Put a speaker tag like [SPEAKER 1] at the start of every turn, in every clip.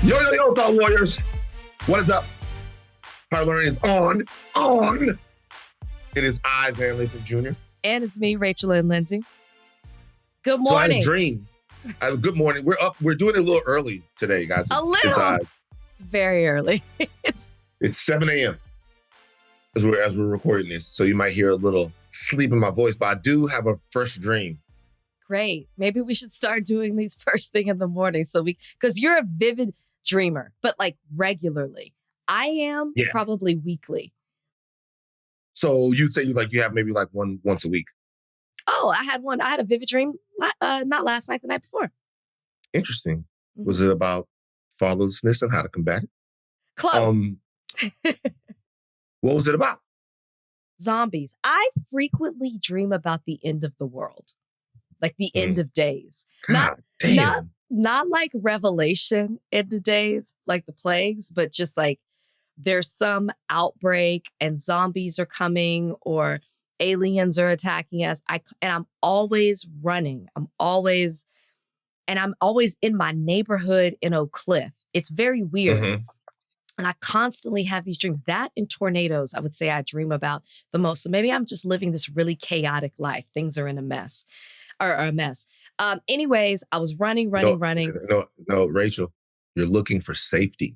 [SPEAKER 1] Yo, thought warriors. What is up? Power Learning is on. It is I, Van Lathan Jr.
[SPEAKER 2] And it's me, Rachel and Lindsay. Good
[SPEAKER 1] So I had
[SPEAKER 2] morning.
[SPEAKER 1] a dream. Good morning. We're up. We're doing it a little early today, guys.
[SPEAKER 2] It's very early.
[SPEAKER 1] It's 7 a.m. as we're recording this. So you might hear a little sleep in my voice, but I do have a fresh dream.
[SPEAKER 2] Great. Maybe we should start doing these first thing in the morning. Because you're a vivid dreamer, but like regularly. I am probably weekly.
[SPEAKER 1] So you'd say you have maybe like one once a week.
[SPEAKER 2] Oh, I had a vivid dream, not last night, the night before.
[SPEAKER 1] Interesting. Mm-hmm. Was it about fatherlessness and how to combat it?
[SPEAKER 2] Close.
[SPEAKER 1] What was it about?
[SPEAKER 2] Zombies. I frequently dream about the end of the world, like the end of days.
[SPEAKER 1] God damn.
[SPEAKER 2] Not like Revelation end of days, like the plagues, but just like there's some outbreak and zombies are coming or aliens are attacking us. I'm always running. I'm always in my neighborhood in Oak Cliff. It's very weird. Mm-hmm. And I constantly have these dreams. That and tornadoes, I would say I dream about the most. So maybe I'm just living this really chaotic life. Things are in a mess. Anyways, I was running.
[SPEAKER 1] No, Rachel, you're looking for safety.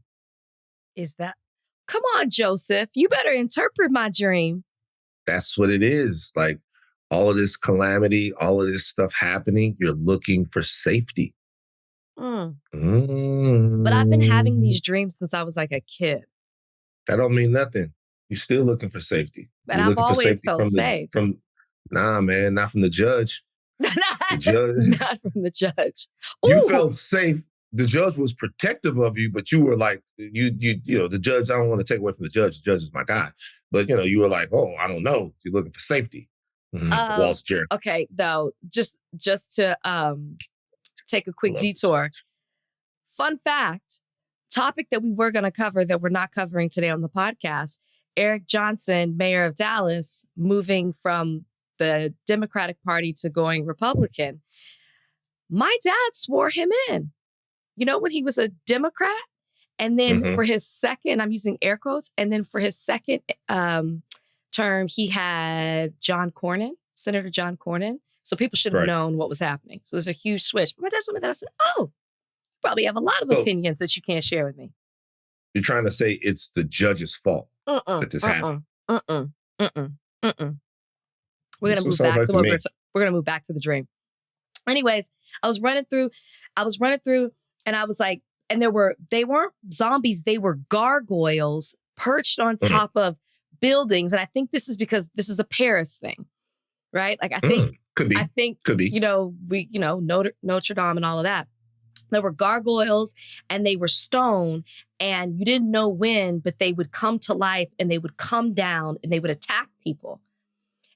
[SPEAKER 2] Is that? Come on, Joseph. You better interpret my dream.
[SPEAKER 1] That's what it is. Like all of this calamity, all of this stuff happening, you're looking for safety.
[SPEAKER 2] But I've been having these dreams since I was like a kid.
[SPEAKER 1] That don't mean nothing. You're still looking for safety.
[SPEAKER 2] But I've always felt safe.
[SPEAKER 1] Nah, man, not from the judge.
[SPEAKER 2] Not from the judge.
[SPEAKER 1] You felt safe. The judge was protective of you, but you were like, you know, the judge, I don't want to take away from the judge. The judge is my guy. But, you know, you were like, oh, I don't know. You're looking for safety. Walls chair.
[SPEAKER 2] Okay, no, just to take a quick detour. Fun fact, topic that we were going to cover that we're not covering today on the podcast, Eric Johnson, mayor of Dallas, moving from the Democratic Party to going Republican. My dad swore him in. You know, when he was a Democrat, and then for his second, I'm using air quotes, and then for his second term, he had Senator John Cornyn. So people should have known what was happening. So there's a huge switch. But my dad told me that. I said, oh, you probably have a lot of opinions that you can't share with me.
[SPEAKER 1] You're trying to say it's the judge's fault that this happened.
[SPEAKER 2] We're gonna move back to the dream. Anyways, I was running through, and I was like, and they weren't zombies, they were gargoyles perched on top of buildings. And I think this is because this is a Paris thing, right? Like I think could be. You know, Notre Dame and all of that. There were gargoyles and they were stone, and you didn't know when, but they would come to life and they would come down and they would attack people.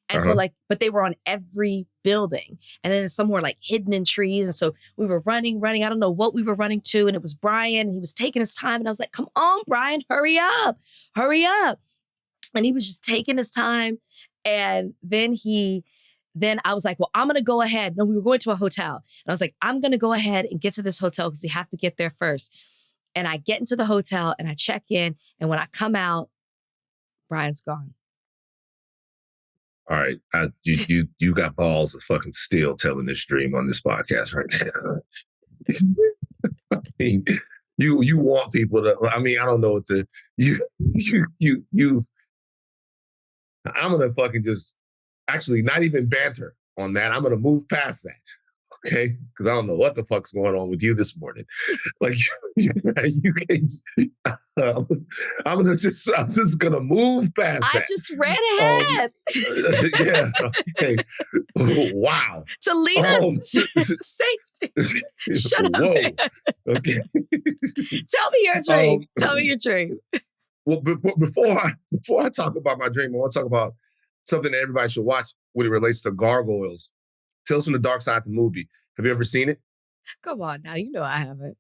[SPEAKER 2] And so but they were on every building. And then some were like hidden in trees. And so we were running. I don't know what we were running to. And it was Brian, and he was taking his time. And I was like, come on, Brian, hurry up. And he was just taking his time. And then I was like, well, I'm going to go ahead. No, we were going to a hotel. And I was like, I'm going to go ahead and get to this hotel because we have to get there first. And I get into the hotel and I check in. And when I come out, Brian's gone.
[SPEAKER 1] All right, you got balls of fucking steel telling this dream on this podcast right now. I mean, you want people to. I mean, I don't know what to. I'm gonna fucking just actually not even banter on that. I'm gonna move past that. Okay, because I don't know what the fuck's going on with you this morning. Like you can't. I'm just gonna move past that.
[SPEAKER 2] I just ran ahead.
[SPEAKER 1] Yeah. Okay. Wow.
[SPEAKER 2] To lead us to safety. Shut up. Man.
[SPEAKER 1] Okay.
[SPEAKER 2] Tell me your dream.
[SPEAKER 1] Well, before I talk about my dream, I want to talk about something that everybody should watch when it relates to gargoyles. Tales from the Dark Side, the movie. Have you ever seen it?
[SPEAKER 2] Come on now. You know I haven't.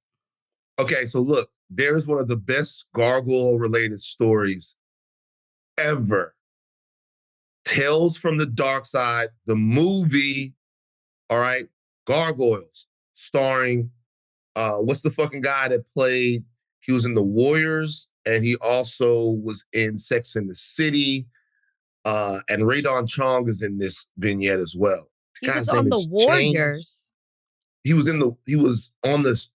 [SPEAKER 1] Okay, so look, there's one of the best gargoyle-related stories ever. Tales from the Dark Side, the movie, all right? Gargoyles, starring, what's the fucking guy that played He was in The Warriors, and he also was in Sex and the City. And Radon Chong is in this vignette as well.
[SPEAKER 2] He was on The Warriors.
[SPEAKER 1] He was on the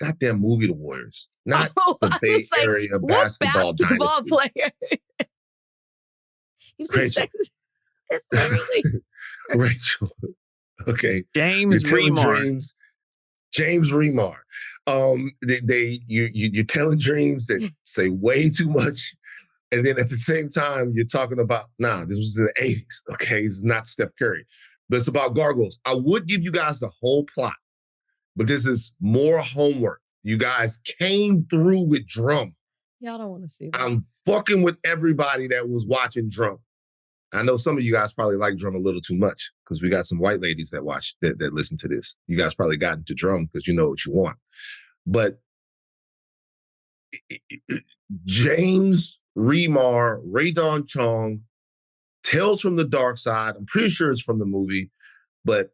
[SPEAKER 1] goddamn movie The Warriors, not the Bay Area basketball
[SPEAKER 2] player. He was in Sex. It's really
[SPEAKER 1] Rachel. Okay,
[SPEAKER 3] James Remar.
[SPEAKER 1] James Remar. You're telling dreams that say way too much. And then at the same time, you're talking about, this was in the 80s, okay? It's not Steph Curry. But it's about gargoyles. I would give you guys the whole plot, but this is more homework. You guys came through with Drum.
[SPEAKER 2] Y'all don't want to see that.
[SPEAKER 1] I'm fucking with everybody that was watching Drum. I know some of you guys probably like Drum a little too much because we got some white ladies that watch, that listen to this. You guys probably got into Drum because you know what you want. But James Remar, Radon Chong, Tales from the Dark Side. I'm pretty sure it's from the movie, but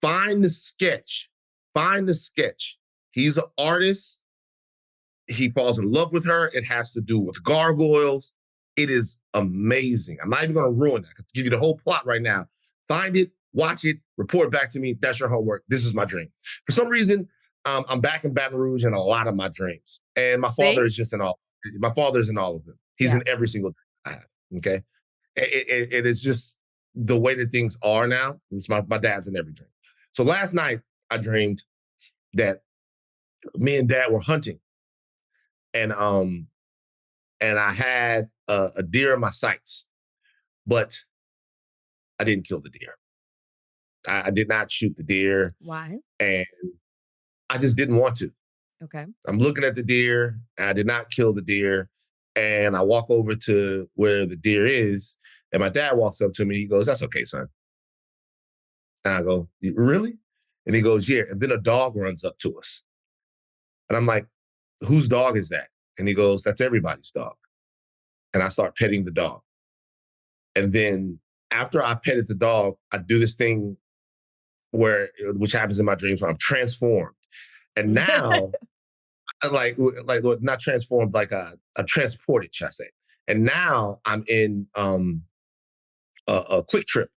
[SPEAKER 1] find the sketch. He's an artist. He falls in love with her. It has to do with gargoyles. It is amazing. I'm not even going to ruin that. I can give you the whole plot right now. Find it, watch it, report back to me. That's your homework. This is my dream. For some reason, I'm back in Baton Rouge in a lot of my dreams. And my father is just in all. My father's in all of them. He's in every single dream I have. Okay. It is just the way that things are now. It's my dad's in every dream. So last night I dreamed that me and Dad were hunting. And I had a deer in my sights, but I didn't kill the deer. I did not shoot the deer.
[SPEAKER 2] Why?
[SPEAKER 1] And I just didn't want to.
[SPEAKER 2] Okay.
[SPEAKER 1] I'm looking at the deer. I did not kill the deer. And I walk over to where the deer is. And my dad walks up to me. He goes, "That's okay, son." And I go, "Really?" And he goes, "Yeah." And then a dog runs up to us. And I'm like, "Whose dog is that?" And he goes, "That's everybody's dog." And I start petting the dog. And then after I petted the dog, I do this thing which happens in my dreams, where I'm transformed. And now, like not transformed, like I'm transported, shall I say. And now I'm in a Quick Trip.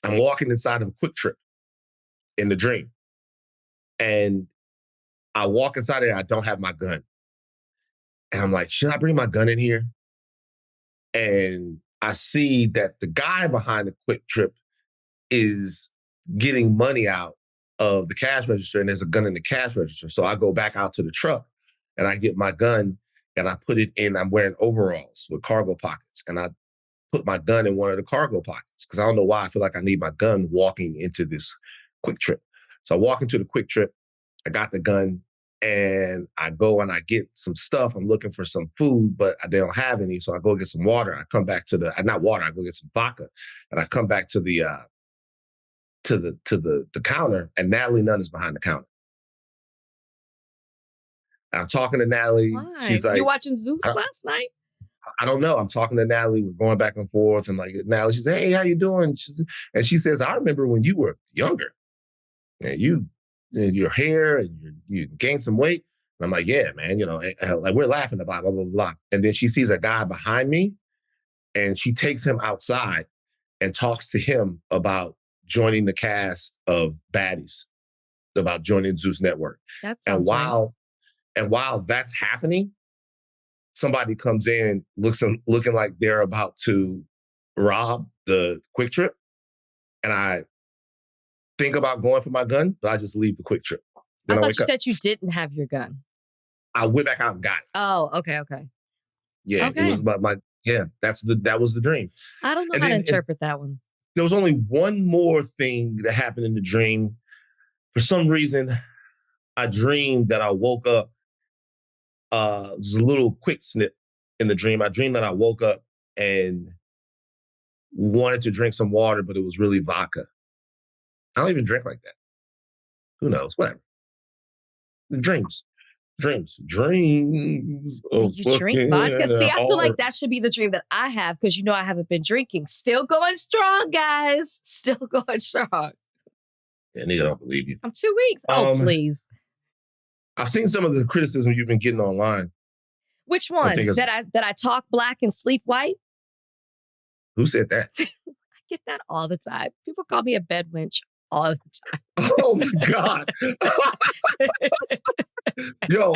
[SPEAKER 1] I'm walking inside of a Quick Trip in the dream. And I walk inside there, I don't have my gun. And I'm like, should I bring my gun in here? And I see that the guy behind the Quick Trip is getting money out of the cash register, and there's a gun in the cash register. So I go back out to the truck and I get my gun and I put it in. I'm wearing overalls with cargo pockets, and I put my gun in one of the cargo pockets because I don't know why I feel like I need my gun walking into this Quick Trip. So I walk into the Quick Trip. I got the gun and I go and I get some stuff. I'm looking for some food, but they don't have any. So I go get some water. I come back to not water. I go get some vodka, and I come back to the counter, and Natalie Nunn is behind the counter. And I'm talking to Natalie.
[SPEAKER 2] Why?
[SPEAKER 1] She's like,
[SPEAKER 2] "You watching Zeus last night?"
[SPEAKER 1] I don't know. I'm talking to Natalie. We're going back and forth. And like Natalie, she says, "Hey, how you doing?" And she says, "I remember when you were younger and your hair and you gained some weight." And I'm like, "Yeah, man, like we're laughing about blah, blah, blah." And then she sees a guy behind me, and she takes him outside and talks to him about joining the cast of Baddies, about joining Zeus Network.
[SPEAKER 2] And
[SPEAKER 1] while that's happening, somebody comes in, looking like they're about to rob the Quick Trip. And I think about going for my gun, but I just leave the Quick Trip.
[SPEAKER 2] I thought you said you didn't have your gun.
[SPEAKER 1] I went back out and got it.
[SPEAKER 2] Oh, okay.
[SPEAKER 1] Yeah, okay. It was that was the dream.
[SPEAKER 2] I don't know how to interpret that one.
[SPEAKER 1] There was only one more thing that happened in the dream. For some reason, I dreamed that I woke up. There's a little quick snip in the dream. I dreamed that I woke up and wanted to drink some water, but it was really vodka. I don't even drink like that. Who knows? Whatever. Dreams.
[SPEAKER 2] Oh, you drink vodka? See, I feel like that should be the dream that I have because I haven't been drinking. Still going strong, guys. Still going strong.
[SPEAKER 1] Yeah, nigga don't believe you.
[SPEAKER 2] I'm 2 weeks. Oh, please.
[SPEAKER 1] I've seen some of the criticism you've been getting online.
[SPEAKER 2] Which one? That I talk black and sleep white?
[SPEAKER 1] Who said that?
[SPEAKER 2] I get that all the time. People call me a bed wench all the time.
[SPEAKER 1] Oh my God. Yo,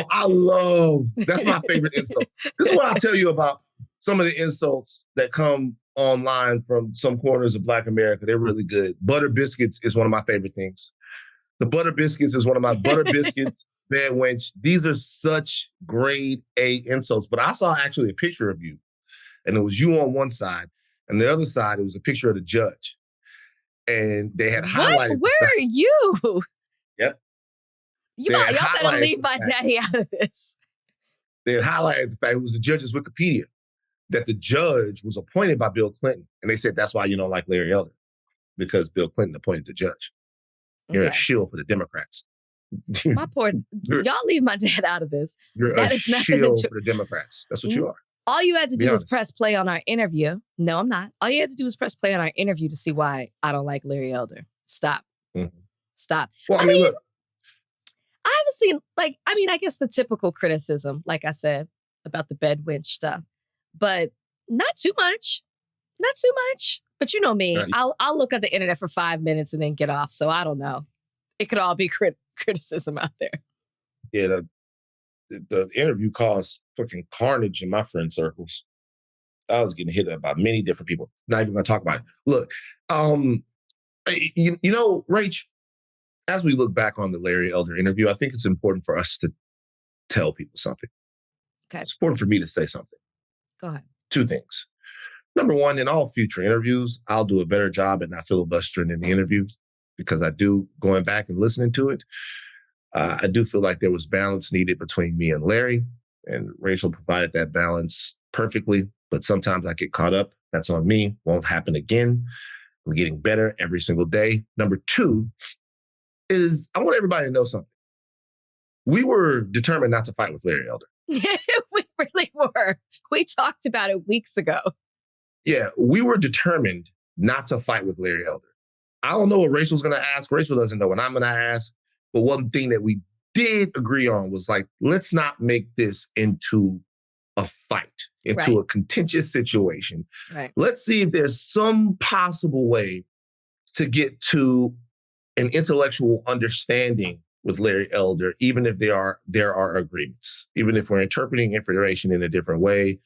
[SPEAKER 1] that's my favorite insult. This is what I'll tell you about some of the insults that come online from some corners of Black America. They're really good. Butter biscuits is one of my favorite things. The butter biscuits is one of my butter biscuits, bed wench. These are such grade A insults. But I saw actually a picture of you, and it was you on one side, and the other side, it was a picture of the judge. And they had highlighted.
[SPEAKER 2] Where are you?
[SPEAKER 1] Yep.
[SPEAKER 2] Y'all better leave my daddy out of this.
[SPEAKER 1] They had highlighted the fact it was the judge's Wikipedia that the judge was appointed by Bill Clinton. And they said, that's why you don't like Larry Elder, because Bill Clinton appointed the judge. You're a shill for the Democrats.
[SPEAKER 2] My poor, y'all leave my dad out of this.
[SPEAKER 1] You're a shill for the Democrats. That's what you are.
[SPEAKER 2] All you had to do was press play on our interview. No, I'm not. All you had to do was press play on our interview to see why I don't like Larry Elder. Stop. Mm-hmm. Stop.
[SPEAKER 1] Well, I mean, look.
[SPEAKER 2] I haven't seen, I guess the typical criticism, like I said, about the bed wench stuff. But not too much. Not too much. But you know me. Right. I'll look at the internet for 5 minutes and then get off. So I don't know. It could all be criticism out there.
[SPEAKER 1] Yeah, the interview caused fucking carnage in my friend circles. I was getting hit up by many different people. Not even going to talk about it. Look, you know, Rach, as we look back on the Larry Elder interview, I think it's important for us to tell people something.
[SPEAKER 2] Okay.
[SPEAKER 1] It's important for me to say something.
[SPEAKER 2] Go ahead.
[SPEAKER 1] 2 things. Number one, in all future interviews, I'll do a better job at not filibustering in the interview, because I do, going back and listening to it, I do feel like there was balance needed between me and Larry, and Rachel provided that balance perfectly. But sometimes I get caught up. That's on me. Won't happen again. I'm getting better every single day. Number 2 is I want everybody to know something. We were determined not to fight with Larry Elder.
[SPEAKER 2] We really were. We talked about it weeks ago.
[SPEAKER 1] Yeah, we were determined not to fight with Larry Elder. I don't know what Rachel's going to ask. Rachel doesn't know what I'm going to ask. But one thing that we did agree on was let's not make this into a fight, into a contentious situation.
[SPEAKER 2] Right.
[SPEAKER 1] Let's see if there's some possible way to get to an intellectual understanding with Larry Elder, even if there are agreements, even if we're interpreting information in a different way,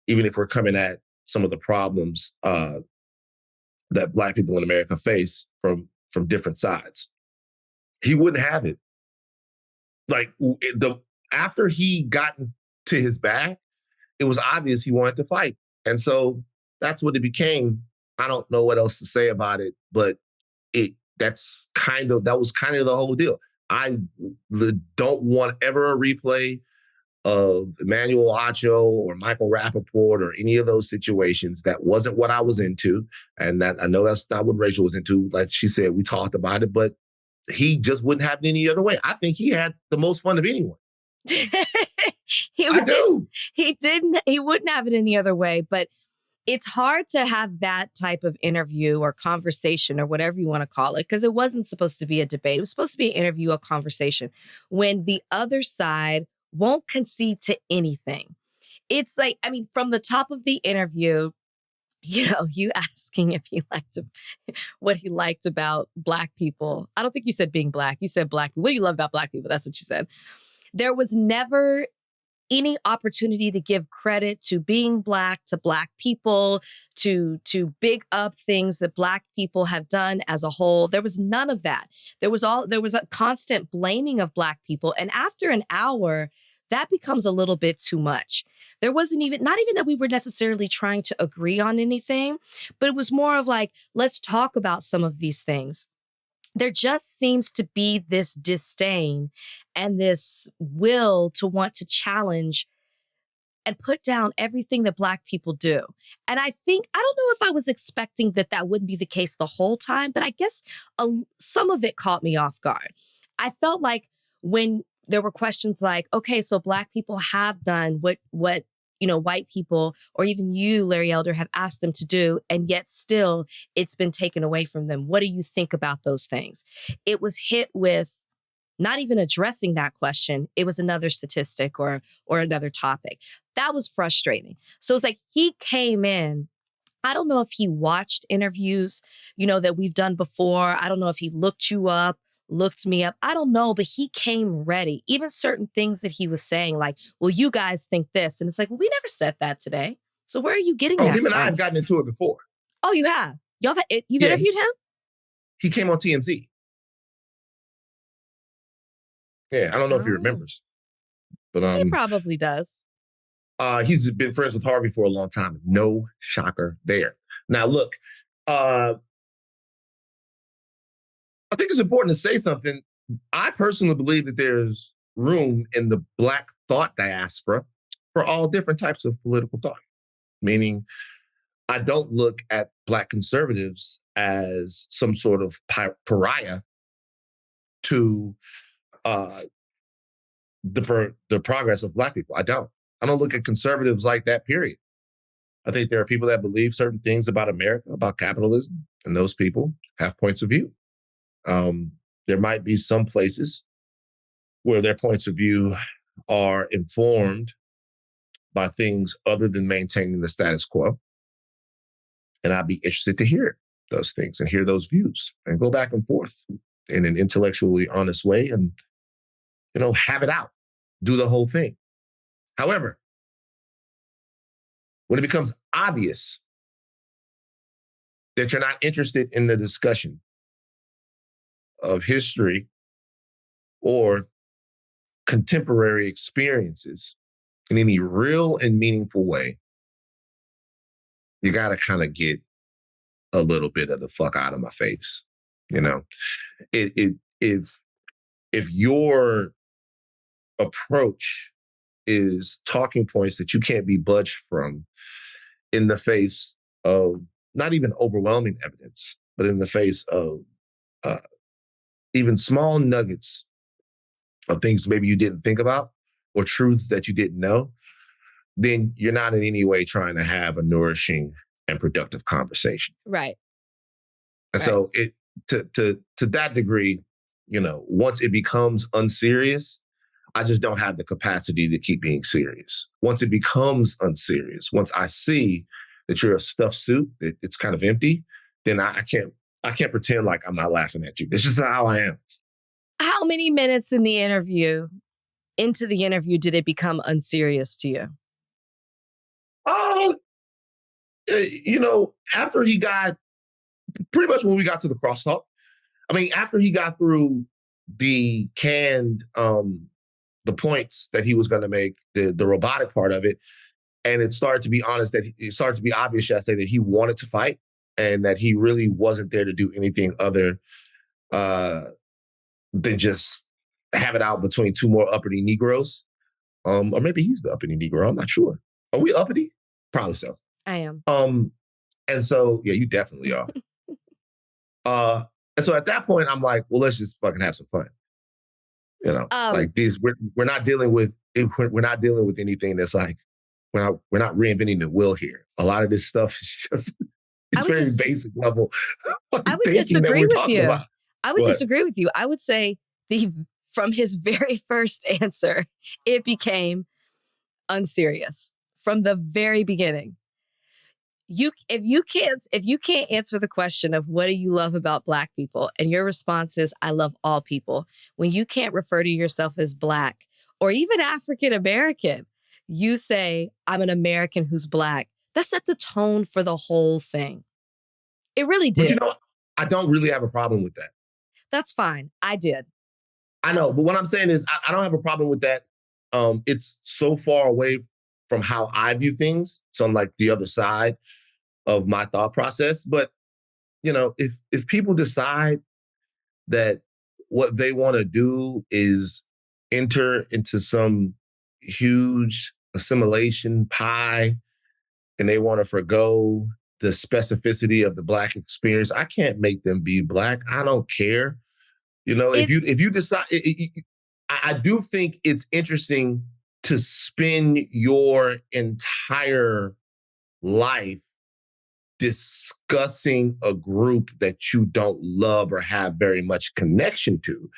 [SPEAKER 1] even if we're coming at some of the problems that Black people in America face from different sides. He wouldn't have it. After he got to his bag, it was obvious he wanted to fight. And so that's what it became. I don't know what else to say about it, but that was kind of the whole deal. I don't want ever a replay of Emmanuel Acho or Michael Rappaport or any of those situations. That wasn't what I was into. And that I know that's not what Rachel was into. Like she said, we talked about it, but he just wouldn't have it any other way. I think he had the most fun of anyone. He
[SPEAKER 2] wouldn't have it any other way, but it's hard to have that type of interview or conversation or whatever you want to call it, because it wasn't supposed to be a debate. It was supposed to be an interview, a conversation, when the other side won't concede to anything. It's from the top of the interview, you asking if he liked what he liked about Black people. I don't think you said being Black. You said Black people. What do you love about Black people? That's what you said. There was never any opportunity to give credit to being Black, to Black people, to big up things that Black people have done as a whole. There was none of that. There was a constant blaming of Black people. And after an hour, that becomes a little bit too much. There wasn't not even that we were necessarily trying to agree on anything, but it was more of let's talk about some of these things. There just seems to be this disdain and this will to want to challenge and put down everything that Black people do. And I don't know if I was expecting that wouldn't be the case the whole time, but I guess some of it caught me off guard. I felt like when there were questions like, okay, so Black people have done what white people or even you, Larry Elder, have asked them to do, and yet still it's been taken away from them. What do you think about those things? It was hit with not even addressing that question. It was another statistic or another topic. That was frustrating. So it's like he came in. I don't know if he watched interviews, that we've done before. I don't know if he looked you up, looked me up. I don't know, but he came ready. Even certain things that he was saying, like, well, you guys think this. And it's like, well, we never said that today. So where are you getting that from?
[SPEAKER 1] Him and I have gotten into it before.
[SPEAKER 2] Oh, you have? You've interviewed him?
[SPEAKER 1] He came on TMZ. Yeah, I don't know if he remembers. But
[SPEAKER 2] he probably does.
[SPEAKER 1] He's been friends with Harvey for a long time. No shocker there. Now, look, I think it's important to say something. I personally believe that there's room in the Black thought diaspora for all different types of political thought, meaning I don't look at Black conservatives as some sort of pariah to the progress of Black people. I don't look at conservatives like that, period. I think there are people that believe certain things about America, about capitalism, and those people have points of view. There might be some places where their points of view are informed by things other than maintaining the status quo. And I'd be interested to hear those things and hear those views and go back and forth in an intellectually honest way and, have it out, do the whole thing. However, when it becomes obvious that you're not interested in the discussion of history or contemporary experiences in any real and meaningful way, you got to kind of get a little bit of the fuck out of my face. If your approach is talking points that you can't be budged from in the face of not even overwhelming evidence, but in the face of even small nuggets of things maybe you didn't think about or truths that you didn't know, then you're not in any way trying to have a nourishing and productive conversation.
[SPEAKER 2] Right.
[SPEAKER 1] And so to that degree, once it becomes unserious, I just don't have the capacity to keep being serious. Once it becomes unserious, once I see that you're a stuffed suit, that it's kind of empty, then I can't pretend like I'm not laughing at you. It's just how I am.
[SPEAKER 2] How many minutes into the interview, did it become unserious to you?
[SPEAKER 1] After he got, pretty much when we got to the crosstalk, after he got through the canned, the points that he was going to make, the robotic part of it, and it started to be obvious, should I say, that he wanted to fight and that he really wasn't there to do anything other than just have it out between two more uppity Negroes. Or maybe he's the uppity Negro. I'm not sure. Are we uppity? Probably so.
[SPEAKER 2] I am.
[SPEAKER 1] And so, yeah, you definitely are. And so at that point, I'm like, well, let's just fucking have some fun. Like these, we're not dealing with anything that's like, we're not reinventing the wheel here. A lot of this stuff is just, it's very basic level.
[SPEAKER 2] I would disagree with you. I would disagree with you. I would say from his very first answer, it became unserious from the very beginning. If you can't answer the question of what do you love about Black people, and your response is I love all people, when you can't refer to yourself as Black or even African American, you say I'm an American who's Black. That set the tone for the whole thing. It really did.
[SPEAKER 1] But I don't really have a problem with that.
[SPEAKER 2] That's fine. I did.
[SPEAKER 1] I know, but what I'm saying is I don't have a problem with that. It's so far away from how I view things. So I'm like the other side of my thought process. But, if people decide that what they want to do is enter into some huge assimilation pie and they want to forgo the specificity of the Black experience, I can't make them be Black. I don't care. If you decide, I do think it's interesting to spend your entire life discussing a group that you don't love or have very much connection to.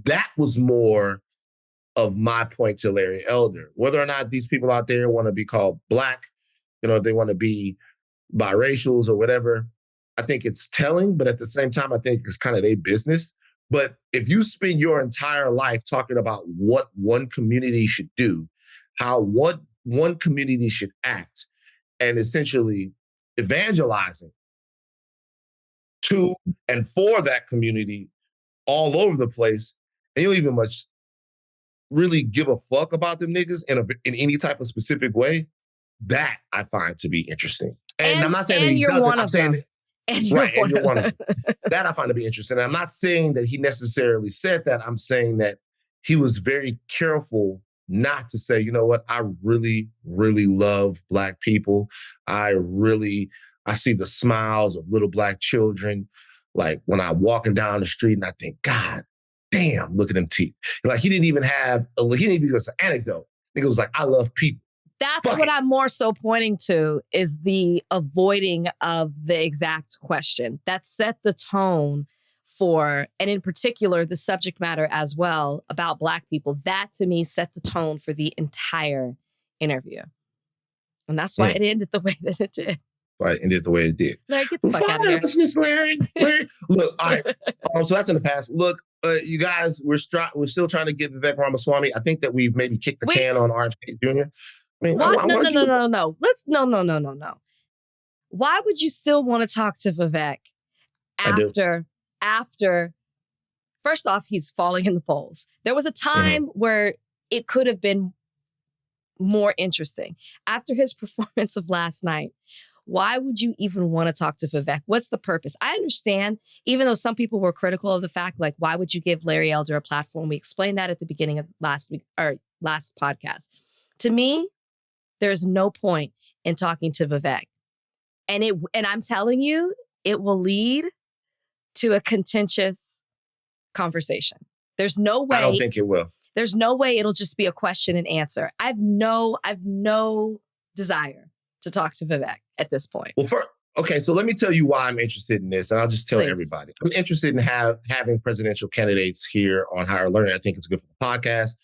[SPEAKER 1] that was more of my point to Larry Elder. Whether or not these people out there want to be called Black, they want to be biracials or whatever, I think it's telling, but at the same time, I think it's kind of their business. But if you spend your entire life talking about what one community should do, how what one community should act, and essentially evangelizing to and for that community all over the place, and you don't even much really give a fuck about them niggas in any type of specific way, that I find to be interesting. And I'm not saying that he doesn't. I'm saying and you're one of them. That I find to be interesting. And I'm not saying that he necessarily said that. I'm saying that he was very careful not to say, you know what, I really, really love Black people. I see the smiles of little Black children. Like when I'm walking down the street and I think, God damn, look at them teeth. Like he didn't even give us an anecdote. It was like, I love people.
[SPEAKER 2] That's what I'm more so pointing to, is the avoiding of the exact question. That set the tone for, and in particular, the subject matter as well about Black people. That to me set the tone for the entire interview. And that's why it ended the way that it did.
[SPEAKER 1] Right, ended the way it did.
[SPEAKER 2] Larry, get the fuck out of here.
[SPEAKER 1] Larry. Look, all right. So that's in the past. Look, you guys, we're still trying to get Vivek Ramaswamy. I think that we've maybe kicked the can on RFK Jr. I mean,
[SPEAKER 2] what? No. Why would you still want to talk to Vivek after, first off, he's falling in the polls. There was a time where it could have been more interesting. After his performance of last night, why would you even want to talk to Vivek? What's the purpose? I understand, even though some people were critical of the fact, like, why would you give Larry Elder a platform? We explained that at the beginning of last podcast. To me, there's no point in talking to Vivek. And I'm telling you, it will lead to a contentious conversation. There's no way.
[SPEAKER 1] I don't think it will.
[SPEAKER 2] There's no way it'll just be a question and answer. I've no desire to talk to Vivek at this point.
[SPEAKER 1] Well, so let me tell you why I'm interested in this, and I'll just tell everybody. I'm interested in having presidential candidates here on Higher Learning. I think it's good for the podcast.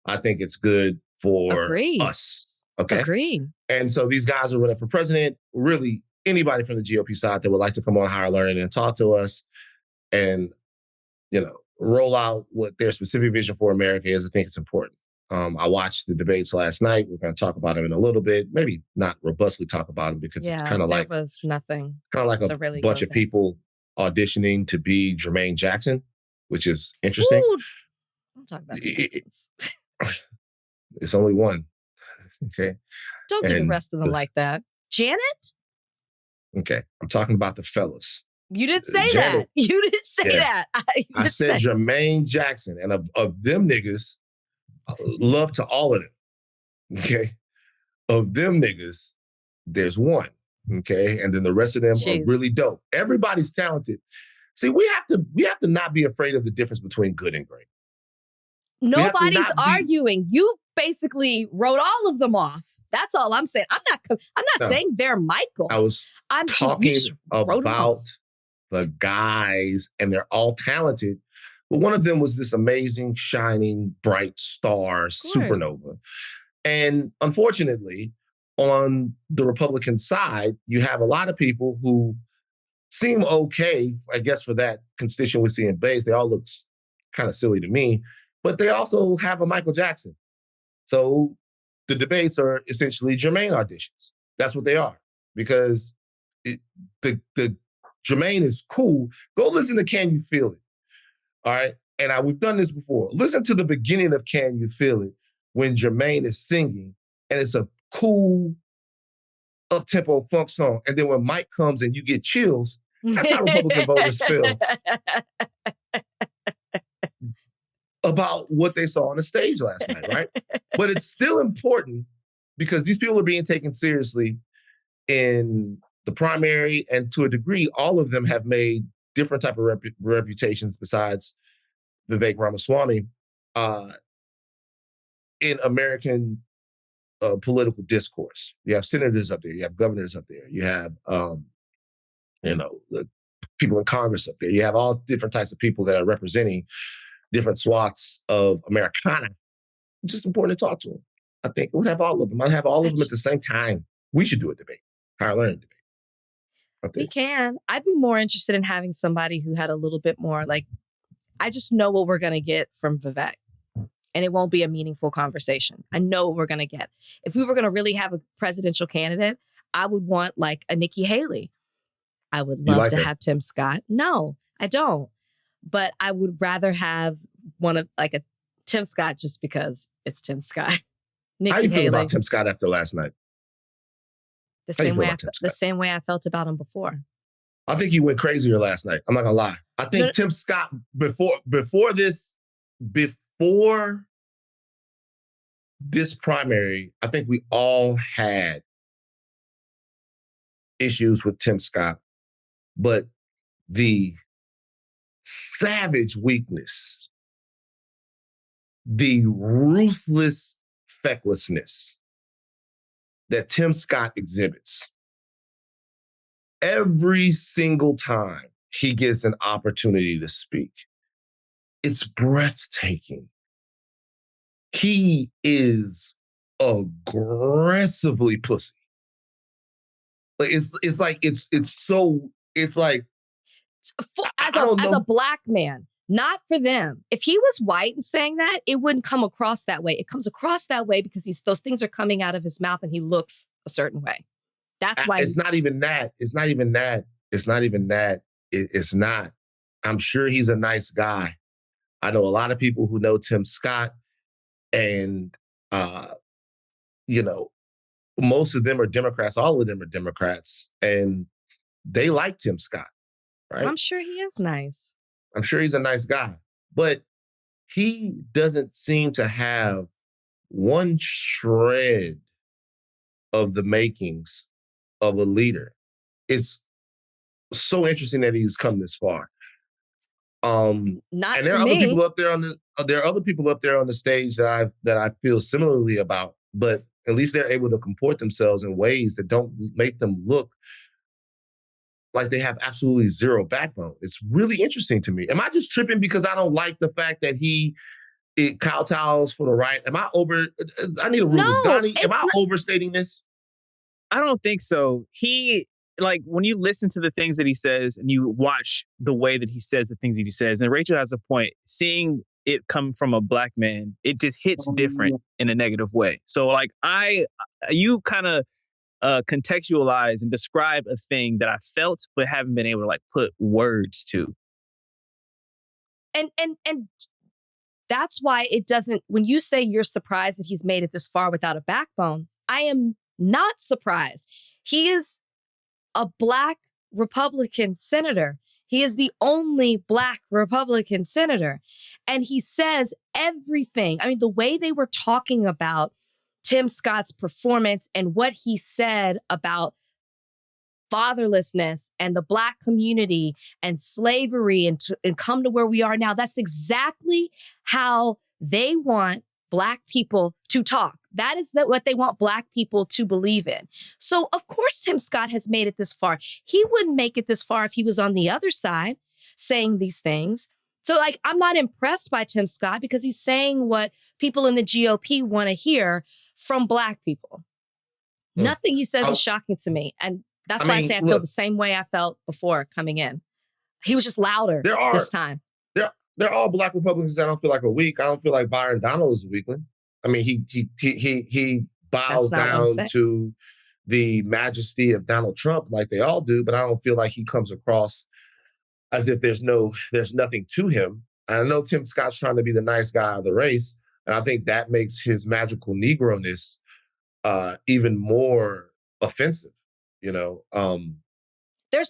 [SPEAKER 1] I think it's good for us. Okay.
[SPEAKER 2] Agreed.
[SPEAKER 1] And so these guys are running for president. Really, anybody from the GOP side that would like to come on Higher Learning and talk to us and, roll out what their specific vision for America is, I think it's important. I watched the debates last night. We're going to talk about them in a little bit. Maybe not robustly talk about them because it's kind of like
[SPEAKER 2] was nothing.
[SPEAKER 1] Kind of like a really bunch of people auditioning to be Jermaine Jackson, which is interesting.
[SPEAKER 2] Ooh, don't talk about
[SPEAKER 1] it's only one. Okay.
[SPEAKER 2] Don't do the rest of them like that. Janet?
[SPEAKER 1] Okay. I'm talking about the fellas.
[SPEAKER 2] You didn't say that. You didn't say that.
[SPEAKER 1] I said Jermaine Jackson. And of them niggas, love to all of them. Okay. Of them niggas, there's one. Okay. And then the rest of them are really dope. Everybody's talented. See, we have to not be afraid of the difference between good and great.
[SPEAKER 2] Nobody's arguing. You basically wrote all of them off. That's all I'm saying. I'm not saying they're Michael.
[SPEAKER 1] I'm talking about the guys, and they're all talented. But one of them was this amazing, shining, bright star, supernova. And unfortunately, on the Republican side, you have a lot of people who seem okay, I guess, for that constituency and base. They all look kind of silly to me, but they also have a Michael Jackson. So the debates are essentially Jermaine auditions. That's what they are, because the Jermaine is cool. Go listen to Can You Feel It? All right. And we've done this before. Listen to the beginning of Can You Feel It when Jermaine is singing, and it's a cool up-tempo funk song. And then when Mike comes and you get chills, that's how Republican voters feel about what they saw on the stage last night, right? But it's still important because these people are being taken seriously in the primary, and to a degree, all of them have made different type of reputations besides Vivek Ramaswamy in American political discourse. You have senators up there, you have governors up there, you have the people in Congress up there. You have all different types of people that are representing different swaths of Americana, it's just important to talk to them. I think we'll have all of them. I'll have all of them at the same time. We should do a debate, higher learning debate.
[SPEAKER 2] We can. I'd be more interested in having somebody who had a little bit more, like, I just know what we're going to get from Vivek. And it won't be a meaningful conversation. I know what we're going to get. If we were going to really have a presidential candidate, I would want like a Nikki Haley. I would love to have Tim Scott. No, I don't. But I would rather have one of like a Tim Scott just because it's Tim Scott.
[SPEAKER 1] Nikki How do you feel about Tim Scott after last night?
[SPEAKER 2] The same way I felt about him before.
[SPEAKER 1] I think he went crazier last night. I'm not gonna lie. I think Tim Scott before this primary, I think we all had issues with Tim Scott, but the savage weakness, the ruthless fecklessness that Tim Scott exhibits every single time he gets an opportunity to speak, it's breathtaking. He is aggressively pussy. Like it's like
[SPEAKER 2] as a black man, not for them. If he was white and saying that, it wouldn't come across that way. It comes across that way because those things are coming out of his mouth and he looks a certain way. That's why
[SPEAKER 1] it's not even that. It's not even that. It's not even that. It's not. I'm sure he's a nice guy. I know a lot of people who know Tim Scott, and most of them are Democrats. All of them are Democrats, and they like Tim Scott, right?
[SPEAKER 2] I'm sure he is nice.
[SPEAKER 1] I'm sure he's a nice guy, but he doesn't seem to have one shred of the makings of a leader. It's so interesting that he's come this far.
[SPEAKER 2] Not
[SPEAKER 1] and there
[SPEAKER 2] to
[SPEAKER 1] are
[SPEAKER 2] me.
[SPEAKER 1] other people up there there are other people up there on the stage that I feel similarly about, but at least they're able to comport themselves in ways that don't make them look like they have absolutely zero backbone. It's really interesting to me. Am I just tripping because I don't like the fact that it kowtows for the right? Am I over? I need a rule.
[SPEAKER 2] No,
[SPEAKER 1] Donnie, am I overstating this?
[SPEAKER 3] I don't think so. When you listen to the things that he says and you watch the way that he says the things that he says, and Rachel has a point, seeing it come from a black man, it just hits different in a negative way. So you kind of contextualize and describe a thing that I felt but haven't been able to put words to.
[SPEAKER 2] And that's why it doesn't, when you say you're surprised that he's made it this far without a backbone, I am not surprised. He is a black Republican senator. He is the only black Republican senator. And he says everything. I mean, the way they were talking about Tim Scott's performance and what he said about fatherlessness and the black community and slavery and come to where we are now, that's exactly how they want black people to talk. That is what they want black people to believe in. So, of course, Tim Scott has made it this far. He wouldn't make it this far if he was on the other side saying these things. So, I'm not impressed by Tim Scott because he's saying what people in the GOP want to hear from black people. Nothing he says is shocking to me. And that's why I say I feel the same way I felt before coming in. He was just louder this time.
[SPEAKER 1] There are all black Republicans that I don't feel like are weak. I don't feel like Byron Donald is a weakling. I mean, he bows down to the majesty of Donald Trump like they all do, but I don't feel like he comes across as if there's nothing to him. I know Tim Scott's trying to be the nice guy of the race, and I think that makes his magical Negro-ness even more offensive. There's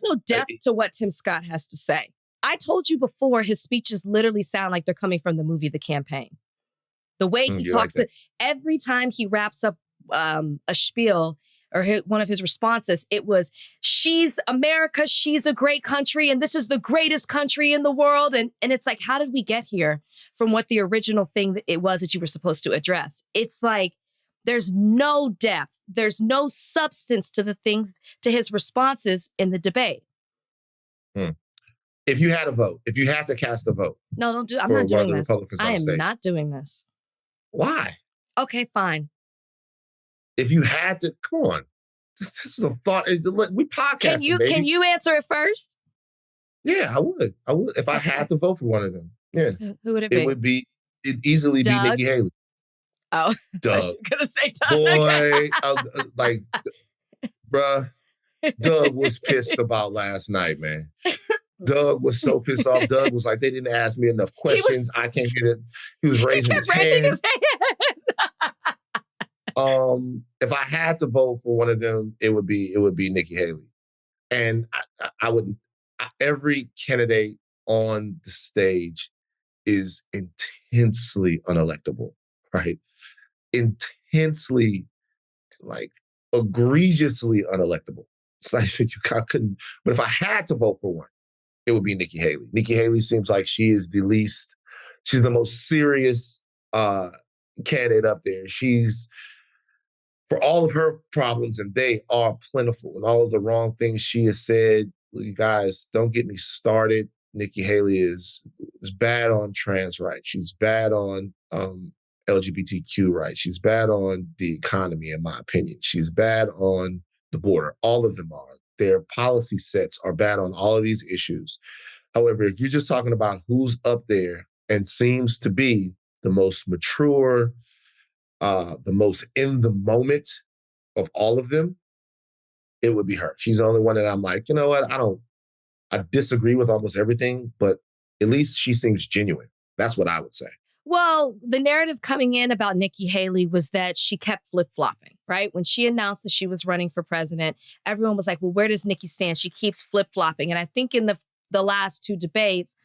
[SPEAKER 2] no depth to what Tim Scott has to say. I told you before, his speeches literally sound like they're coming from the movie The Campaign. The way he talks, every time he wraps up a spiel or one of his responses, it was, she's America, she's a great country, and this is the greatest country in the world. And it's like, how did we get here from what the original thing that it was that you were supposed to address? It's like, there's no depth. There's no substance to the things, to his responses in the debate.
[SPEAKER 1] If you had a vote, if you had to cast a vote.
[SPEAKER 2] No, don't do. I'm
[SPEAKER 1] for
[SPEAKER 2] not
[SPEAKER 1] one of
[SPEAKER 2] doing
[SPEAKER 1] the
[SPEAKER 2] this.
[SPEAKER 1] Republicans
[SPEAKER 2] I
[SPEAKER 1] on
[SPEAKER 2] am
[SPEAKER 1] stage.
[SPEAKER 2] not doing this.
[SPEAKER 1] Why?
[SPEAKER 2] Okay, fine.
[SPEAKER 1] If you had to, come on. This is a thought. We podcasting, baby.
[SPEAKER 2] Can you answer it first?
[SPEAKER 1] Yeah, I would. If I had to vote for one of them. Yeah.
[SPEAKER 2] Who would it be?
[SPEAKER 1] It'd easily
[SPEAKER 2] Doug?
[SPEAKER 1] be Nikki Haley.
[SPEAKER 2] Oh,
[SPEAKER 1] Doug.
[SPEAKER 2] I was gonna say Doug.
[SPEAKER 1] Boy, bruh, Doug was pissed about last night, man. Doug was so pissed off. Doug was like, they didn't ask me enough questions. I can't get it. He was raising his hand. If I had to vote for one of them, it would be Nikki Haley. And I would. Every candidate on the stage is intensely unelectable, right? Intensely, egregiously unelectable. It's like I couldn't. But if I had to vote for one, it would be Nikki Haley. Nikki Haley seems like she's the most serious candidate up there. She's, for all of her problems, and they are plentiful, and all of the wrong things she has said, you guys, don't get me started. Nikki Haley is bad on trans rights. She's bad on LGBTQ rights. She's bad on the economy, in my opinion. She's bad on the border. All of them are. Their policy sets are bad on all of these issues. However, if you're just talking about who's up there and seems to be the most mature, the most in the moment of all of them, it would be her. She's the only one that I'm like, you know what? I disagree with almost everything, but at least she seems genuine. That's what I would say.
[SPEAKER 2] Well, the narrative coming in about Nikki Haley was that she kept flip-flopping, right? When she announced that she was running for president, everyone was like, well, where does Nikki stand? She keeps flip-flopping. And I think in the last two debates,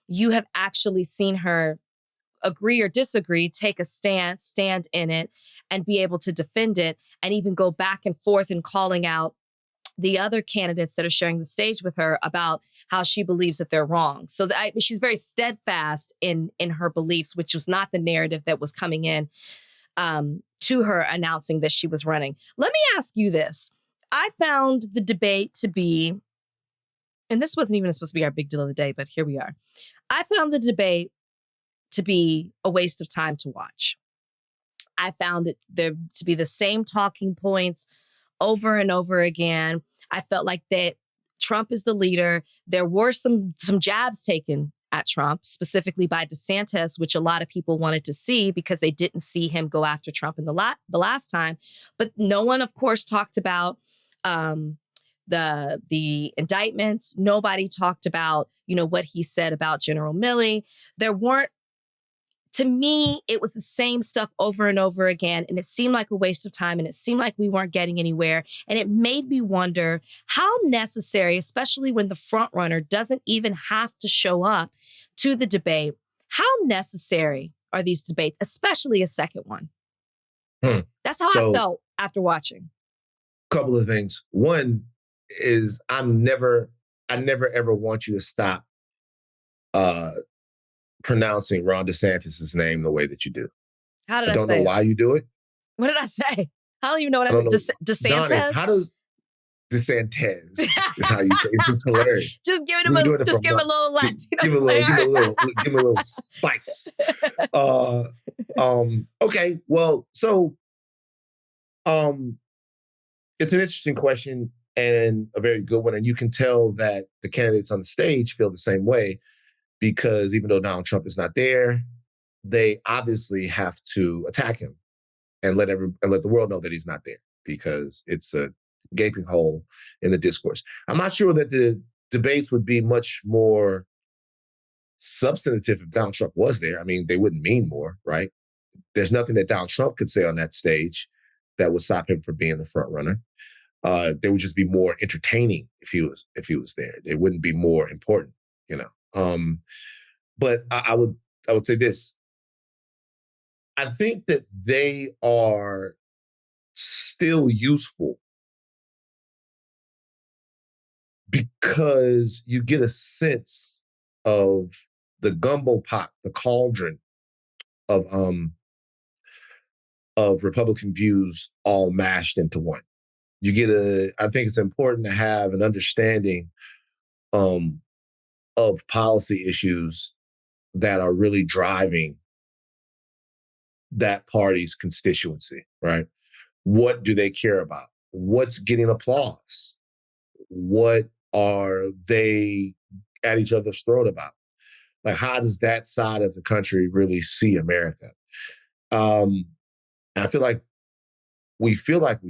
[SPEAKER 2] you have actually seen her agree or disagree, take a stance, stand in it, and be able to defend it, and even go back and forth in calling out the other candidates that are sharing the stage with her about how she believes that they're wrong. So she's very steadfast in her beliefs, which was not the narrative that was coming in to her announcing that she was running. Let me ask you this. I found the debate to be, and this wasn't even supposed to be our big deal of the day, but here we are. I found the debate to be a waste of time to watch. I found it there to be the same talking points over and over again. I felt like that Trump is the leader. There were some jabs taken at Trump, specifically by DeSantis, which a lot of people wanted to see because they didn't see him go after Trump in the last time. But no one, of course, talked about the indictments. Nobody talked about, what he said about General Milley. There weren't. To me, it was the same stuff over and over again, and it seemed like a waste of time, and it seemed like we weren't getting anywhere. And it made me wonder how necessary, especially when the front runner doesn't even have to show up to the debate, how necessary are these debates, especially a second one? That's how I felt after watching.
[SPEAKER 1] Couple of things. One is I never ever want you to stop pronouncing Ron DeSantis' name the way that you do.
[SPEAKER 2] How did I say
[SPEAKER 1] I don't know why you do it.
[SPEAKER 2] What did I say? I don't even know what I said. DeSantis?
[SPEAKER 1] Donnie, how does DeSantis is how you say it. It's just hilarious.
[SPEAKER 2] Just give him a little Latino
[SPEAKER 1] give him a little spice. Okay, well, so it's an interesting question and a very good one. And you can tell that the candidates on the stage feel the same way, because even though Donald Trump is not there, they obviously have to attack him and let the world know that he's not there, because it's a gaping hole in the discourse. I'm not sure that the debates would be much more substantive if Donald Trump was there. I mean, they wouldn't mean more, right? There's nothing that Donald Trump could say on that stage that would stop him from being the front runner. They would just be more entertaining if he was there. It wouldn't be more important, But I would say this. I think that they are still useful because you get a sense of the gumbo pot, the cauldron of Republican views all mashed into one. I think it's important to have an understanding of policy issues that are really driving that party's constituency, right? What do they care about? What's getting applause? What are they at each other's throat about? Like, how does that side of the country really see America? I feel like we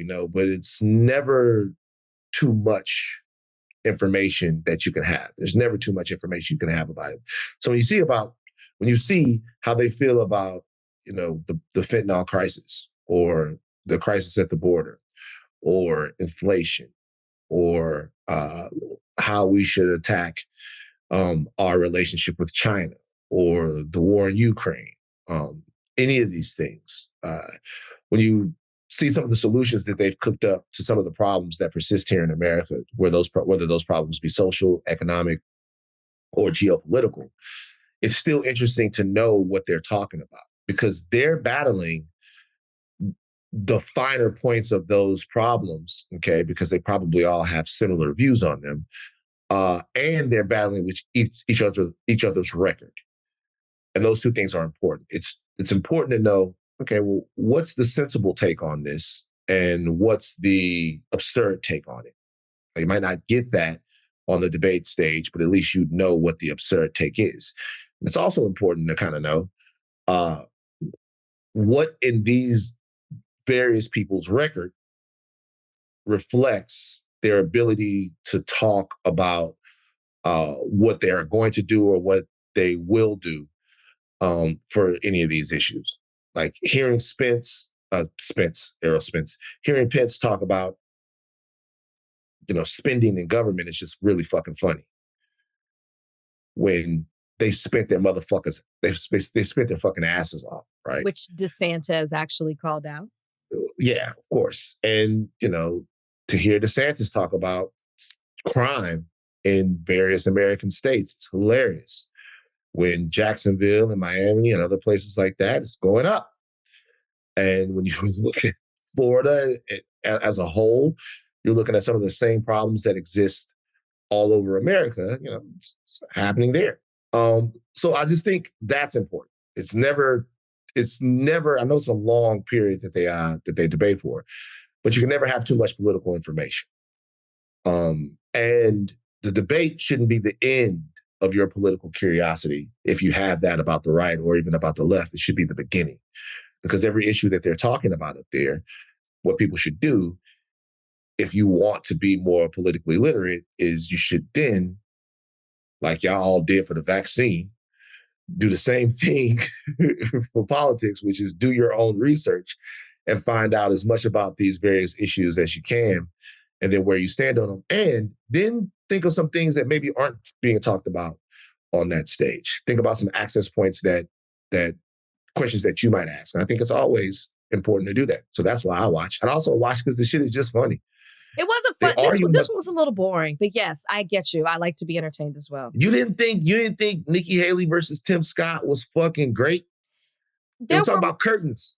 [SPEAKER 1] know, but it's never too much information that you can have. There's never too much information you can have about it. So when you see how they feel about, the fentanyl crisis or the crisis at the border or inflation or how we should attack our relationship with China or the war in Ukraine, any of these things, when you see some of the solutions that they've cooked up to some of the problems that persist here in America, whether those problems be social, economic, or geopolitical, it's still interesting to know what they're talking about because they're battling the finer points of those problems, okay, because they probably all have similar views on them, and they're battling with each other's record. And those two things are important. It's important to know, okay, well, what's the sensible take on this and what's the absurd take on it? You might not get that on the debate stage, but at least you know what the absurd take is. And it's also important to kind of know what in these various people's record reflects their ability to talk about what they are going to do or what they will do for any of these issues. Like hearing hearing Pence talk about, spending in government is just really fucking funny. When they spent their motherfuckers, they spent their fucking asses off, right?
[SPEAKER 2] Which DeSantis actually called out.
[SPEAKER 1] Yeah, of course. And, to hear DeSantis talk about crime in various American states, it's hilarious. When Jacksonville and Miami and other places like that is going up. And when you look at Florida as a whole, you're looking at some of the same problems that exist all over America, it's happening there. So I just think that's important. It's never, I know it's a long period that they debate for, but you can never have too much political information. And the debate shouldn't be the end of your political curiosity if you have that about the right or even about the left. It should be the beginning. Because every issue that they're talking about up there, what people should do, if you want to be more politically literate, is you should then, like y'all all did for the vaccine, do the same thing for politics, which is do your own research and find out as much about these various issues as you can, and then where you stand on them. And then think of some things that maybe aren't being talked about on that stage. Think about some access points that questions that you might ask. And I think it's always important to do that. So that's why I watch. And I also watch because the shit is just funny.
[SPEAKER 2] It wasn't fun. This one was a little boring, but yes, I get you. I like to be entertained as well.
[SPEAKER 1] You didn't think Nikki Haley versus Tim Scott was fucking great? They were talking about curtains.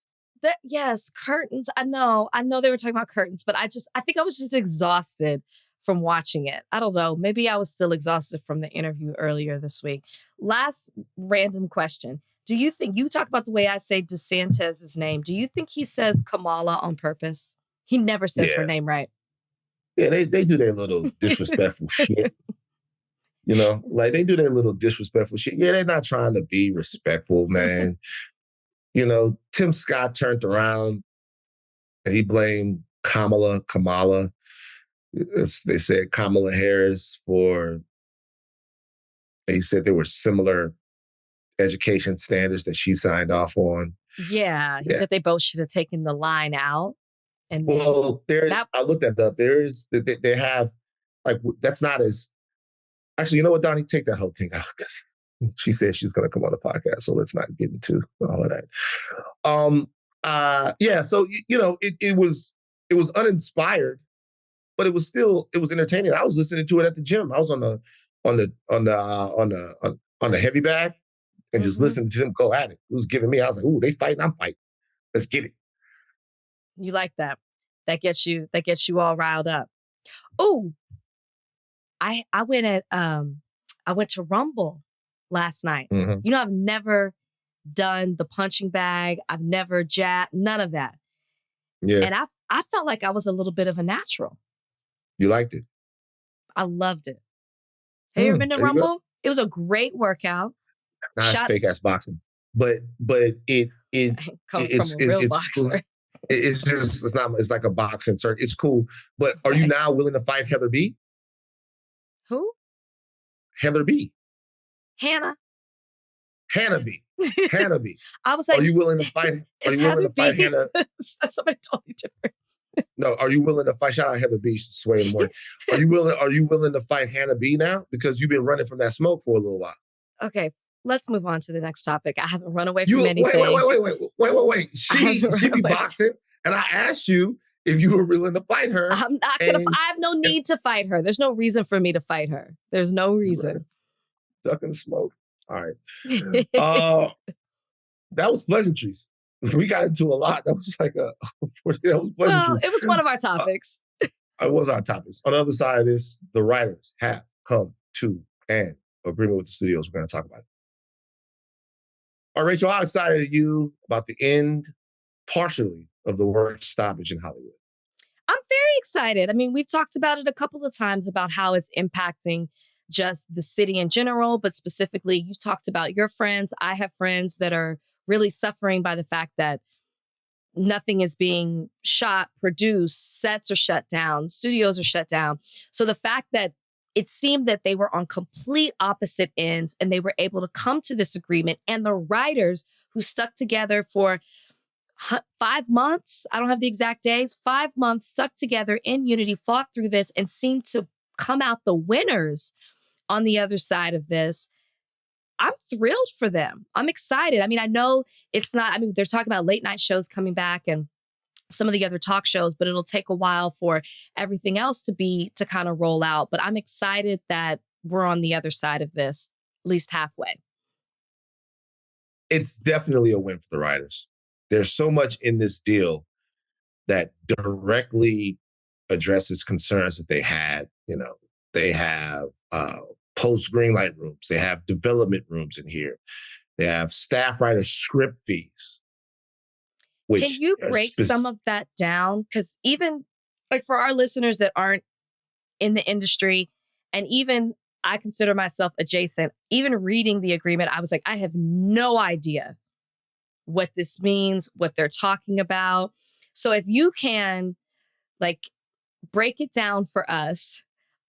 [SPEAKER 2] Yes, curtains. I know they were talking about curtains, but I think I was just exhausted from watching it. I don't know. Maybe I was still exhausted from the interview earlier this week. Last random question. Do you think, you talk about the way I say DeSantis' name, do you think he says Kamala on purpose? He never says her name right.
[SPEAKER 1] Yeah, they do their little disrespectful shit. Like they do their little disrespectful shit. Yeah, they're not trying to be respectful, man. Tim Scott turned around and he blamed Kamala. They said Kamala Harris he said there were similar education standards that she signed off on.
[SPEAKER 2] Yeah, he said they both should have taken the line out. And
[SPEAKER 1] I looked that up. They have, like, that's not as, actually, you know what, Donnie, take that whole thing out because she said she's going to come on the podcast, so let's not get into all of that. So, it was uninspired, but it was entertaining. I was listening to it at the gym. I was on the heavy bag and just listening to them go at it. It was giving me, I was like, ooh, they fighting, I'm fighting. Let's get it.
[SPEAKER 2] You like that. That gets you all riled up. Ooh. I went at I went to Rumble last night.
[SPEAKER 1] Mm-hmm.
[SPEAKER 2] You know, I've never done the punching bag. I've never jabbed, none of that.
[SPEAKER 1] Yeah.
[SPEAKER 2] And I felt like I was a little bit of a natural.
[SPEAKER 1] You liked it?
[SPEAKER 2] I loved it. Have you ever been to Rumble? It was a great workout.
[SPEAKER 1] Not fake ass boxing, but it's
[SPEAKER 2] from a real boxer.
[SPEAKER 1] It's like a boxing circuit. It's cool. But are you now willing to fight Heather B?
[SPEAKER 2] Who?
[SPEAKER 1] Heather B.
[SPEAKER 2] Hannah
[SPEAKER 1] B. Hannah B.
[SPEAKER 2] I was like,
[SPEAKER 1] are you willing to fight? Are you willing to fight Hannah?
[SPEAKER 2] Somebody totally different.
[SPEAKER 1] No, are you willing to fight? Shout out Heather B. Sway in the morning. Are you willing to fight Hannah B now? Because you've been running from that smoke for a little while.
[SPEAKER 2] Okay, let's move on to the next topic. I haven't run away from anything.
[SPEAKER 1] Wait. She be boxing, and I asked you if you were willing to fight her.
[SPEAKER 2] I'm not gonna. I have no need to fight her. There's no reason for me to fight her. There's no reason.
[SPEAKER 1] Duck in the smoke. All right. That was pleasantries. We got into a lot. That was like that was pleasantries.
[SPEAKER 2] Well, it was one of our topics.
[SPEAKER 1] It was our topics. On the other side of this, the writers have come to an agreement with the studios. We're going to talk about it. All right, Rachel, how excited are you about the end, partially, of the work stoppage in Hollywood?
[SPEAKER 2] I'm very excited. I mean, we've talked about it a couple of times about how it's impacting just the city in general, but specifically, you talked about your friends. I have friends that are really suffering by the fact that nothing is being shot, produced, sets are shut down, studios are shut down. So the fact that it seemed that they were on complete opposite ends and they were able to come to this agreement, and the writers who stuck together for 5 months, I don't have the exact days, 5 months stuck together in unity, fought through this and seemed to come out the winners on the other side of this. I'm thrilled for them. I'm excited. I mean, I know it's not, I mean, they're talking about late night shows coming back and some of the other talk shows, but it'll take a while for everything else to kind of roll out. But I'm excited that we're on the other side of this, at least halfway.
[SPEAKER 1] It's definitely a win for the writers. There's so much in this deal that directly addresses concerns that they had. You know, they have post greenlight rooms. They have development rooms in here. They have staff writer script fees.
[SPEAKER 2] Can you break some of that down? Because even like for our listeners that aren't in the industry, and even I consider myself adjacent, even reading the agreement, I was like, I have no idea what this means, what they're talking about. So if you can like break it down for us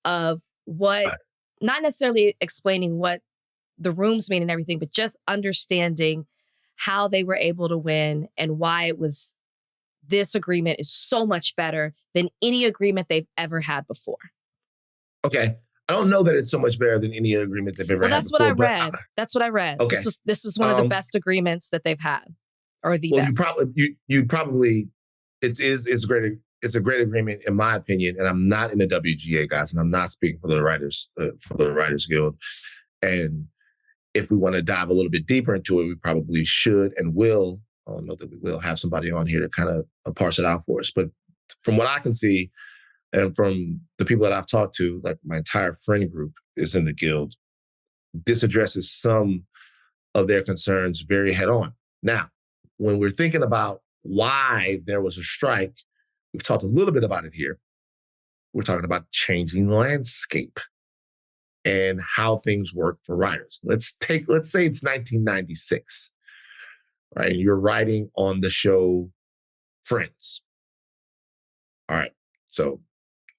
[SPEAKER 2] of what, not necessarily explaining what the rooms mean and everything, but just understanding how they were able to win and why this agreement is so much better than any agreement they've ever had before.
[SPEAKER 1] Okay. I don't know that it's so much better than any agreement they've ever had before.
[SPEAKER 2] That's what I read.
[SPEAKER 1] Okay.
[SPEAKER 2] This was one of the best agreements that they've had, or the best. It's a great agreement in my opinion, and I'm not in the WGA, guys, and I'm not speaking for the Writers Guild. And if we want to dive a little bit deeper into it, we probably should and will. I don't know that we will have somebody on here to kind of parse it out for us. But from what I can see, and from the people that I've talked to, like my entire friend group is in the guild, this addresses some of their concerns very head on. Now, when we're thinking about why there was a strike, we've talked a little bit about it here. We're talking about changing landscape and how things work for writers. Let's say it's 1996, right? And you're writing on the show Friends. All right. So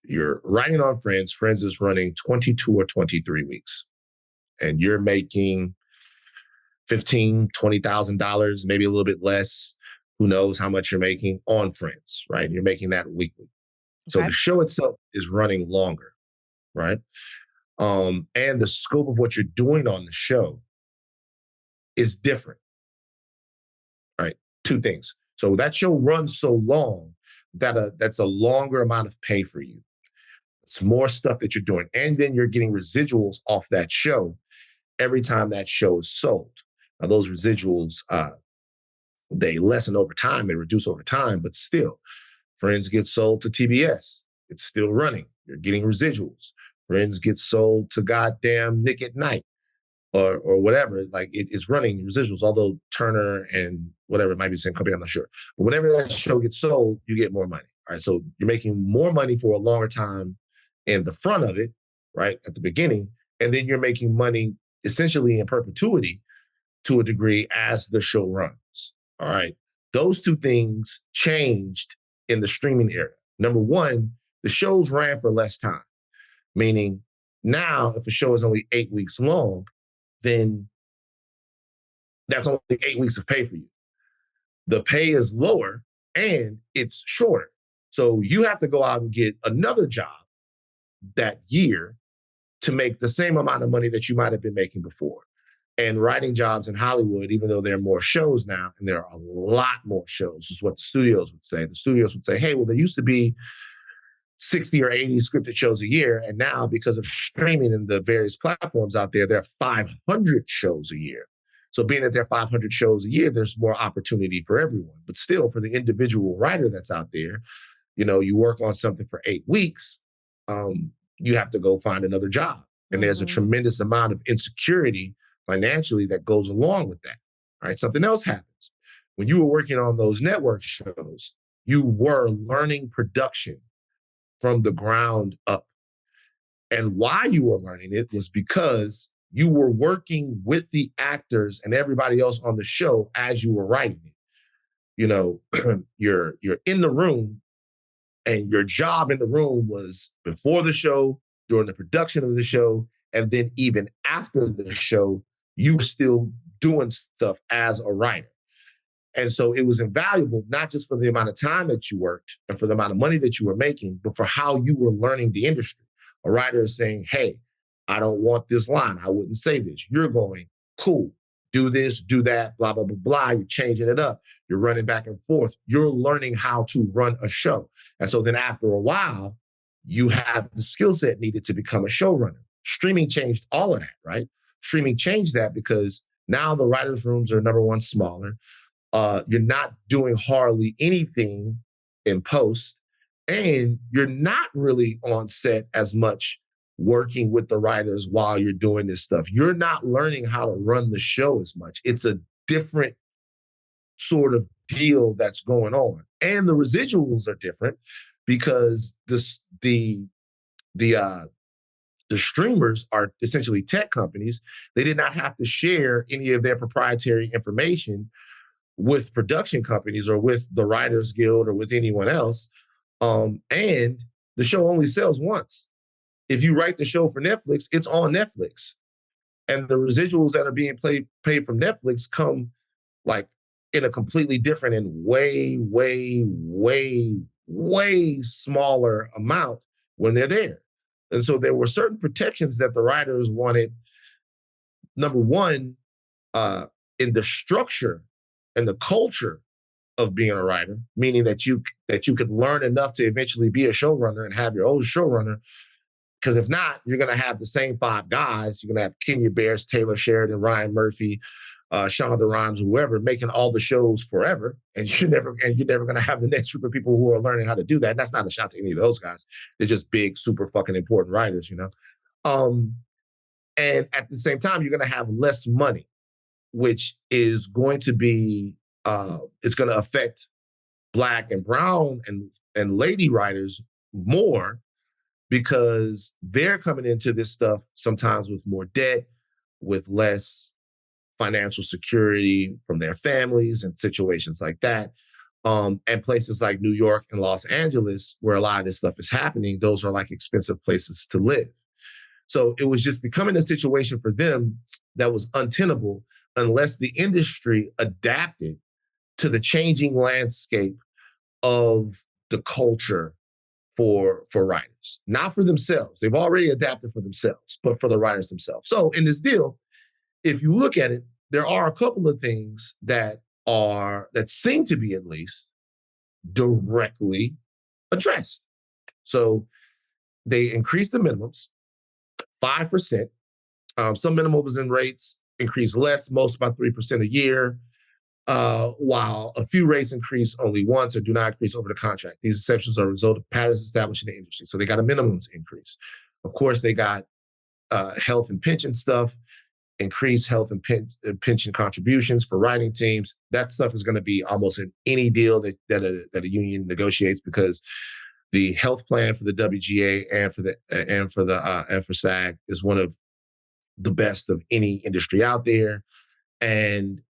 [SPEAKER 2] you're writing on Friends. Friends is running 22 or 23 weeks. And you're making $15,000, $20,000, maybe a little bit less. Who knows how much you're making on Friends, right? You're making that weekly. So the show itself is running longer, right? And the scope of what you're doing on the show is different, right? Two things. So that show runs so long that that's a longer amount of pay for you. It's more stuff that you're doing. And then you're getting residuals off that show every time that show is sold. Now, those residuals, they lessen over time, they reduce over time, but still, Friends gets sold to TBS. It's still running. You're getting residuals.
[SPEAKER 1] Friends gets sold to goddamn Nick at Night or whatever. Like it's running residuals, although Turner and whatever, it might be the same company, I'm not sure. But whenever that show gets sold, you get more money. All right. So you're making more money for a longer time in the front of it, right, at the beginning. And then you're making money essentially in perpetuity to a degree as the show runs. All right. Those two things changed in the streaming era. Number one, the shows ran for less time, meaning now if a show is only 8 weeks long, then that's only 8 weeks of pay for you. The pay is lower and it's shorter. So you have to go out and get another job that year to make the same amount of money that you might have been making before. And writing jobs in Hollywood, even though there are more shows now, and there are a lot more shows, is what the studios would say. The studios would say, hey, well, there used to be 60 or 80 scripted shows a year. And now, because of streaming and the various platforms out there, there are 500 shows a year. So being that there are 500 shows a year, there's more opportunity for everyone. But still, for the individual writer that's out there, you know, you work on something for 8 weeks, you have to go find another job. And there's a tremendous amount of insecurity financially that goes along with that. All right, something else happens. When you were working on those network shows, you were learning production from the ground up. And why you were learning it was because you were working with the actors and everybody else on the show as you were writing it. You know, you're in the room, and your job in the room was before the show, during the production of the show, and then even after the show, you were still doing stuff as a writer. And so it was invaluable, not just for the amount of time that you worked and for the amount of money that you were making, but for how you were learning the industry. A writer is saying, hey, I don't want this line. I wouldn't say this. You're going, cool, do this, do that, blah, blah, blah, blah. You're changing it up. You're running back and forth. You're learning how to run a show. And so then after a while, you have the skill set needed to become a showrunner. Streaming changed all of that, right? Streaming changed that because now the writers' rooms are, number one, smaller. You're not doing hardly anything in post, and you're not really on set as much working with the writers while you're doing this stuff. You're not learning how to run the show as much. It's a different sort of deal that's going on. And the residuals are different because the streamers are essentially tech companies. They did not have to share any of their proprietary information with production companies or with the Writers Guild or with anyone else. And the show only sells once. If you write the show for Netflix, it's on Netflix. And the residuals that are being paid from Netflix come like in a completely different and way, way, way, way smaller amount when they're there. And so there were certain protections that the writers wanted. Number one, in the structure and the culture of being a writer, meaning that you could learn enough to eventually be a showrunner and have your own showrunner. Because if not, you're going to have the same 5 guys. You're going to have Kenya Barris, Taylor Sheridan, Ryan Murphy, Shonda Rhimes, whoever, making all the shows forever. And you're never going to have the next group of people who are learning how to do that. And that's not a shot to any of those guys. They're just big, super fucking important writers, you know? And at the same time, you're going to have less money, which is going to be, it's going to affect Black and brown and lady writers more, because they're coming into this stuff sometimes with more debt, with less financial security from their families and situations like that. And places like New York and Los Angeles, where a lot of this stuff is happening, those are like expensive places to live. So it was just becoming a situation for them that was untenable unless the industry adapted to the changing landscape of the culture for writers, not for themselves. They've already adapted for themselves, but for the writers themselves. So in this deal, if you look at it, there are a couple of things that seem to be at least directly addressed. So they increased the minimums 5%. Some minimums and rates increase less, most about 3% a year, while a few rates increase only once or do not increase over the contract. These exceptions are a result of patterns established in the industry. So they got a minimums increase. Of course, they got health and pension stuff, increased health and pension contributions for writing teams. That stuff is going to be almost in any deal that a union negotiates, because the health plan for the WGA and for SAG is one of the best of any industry out there. And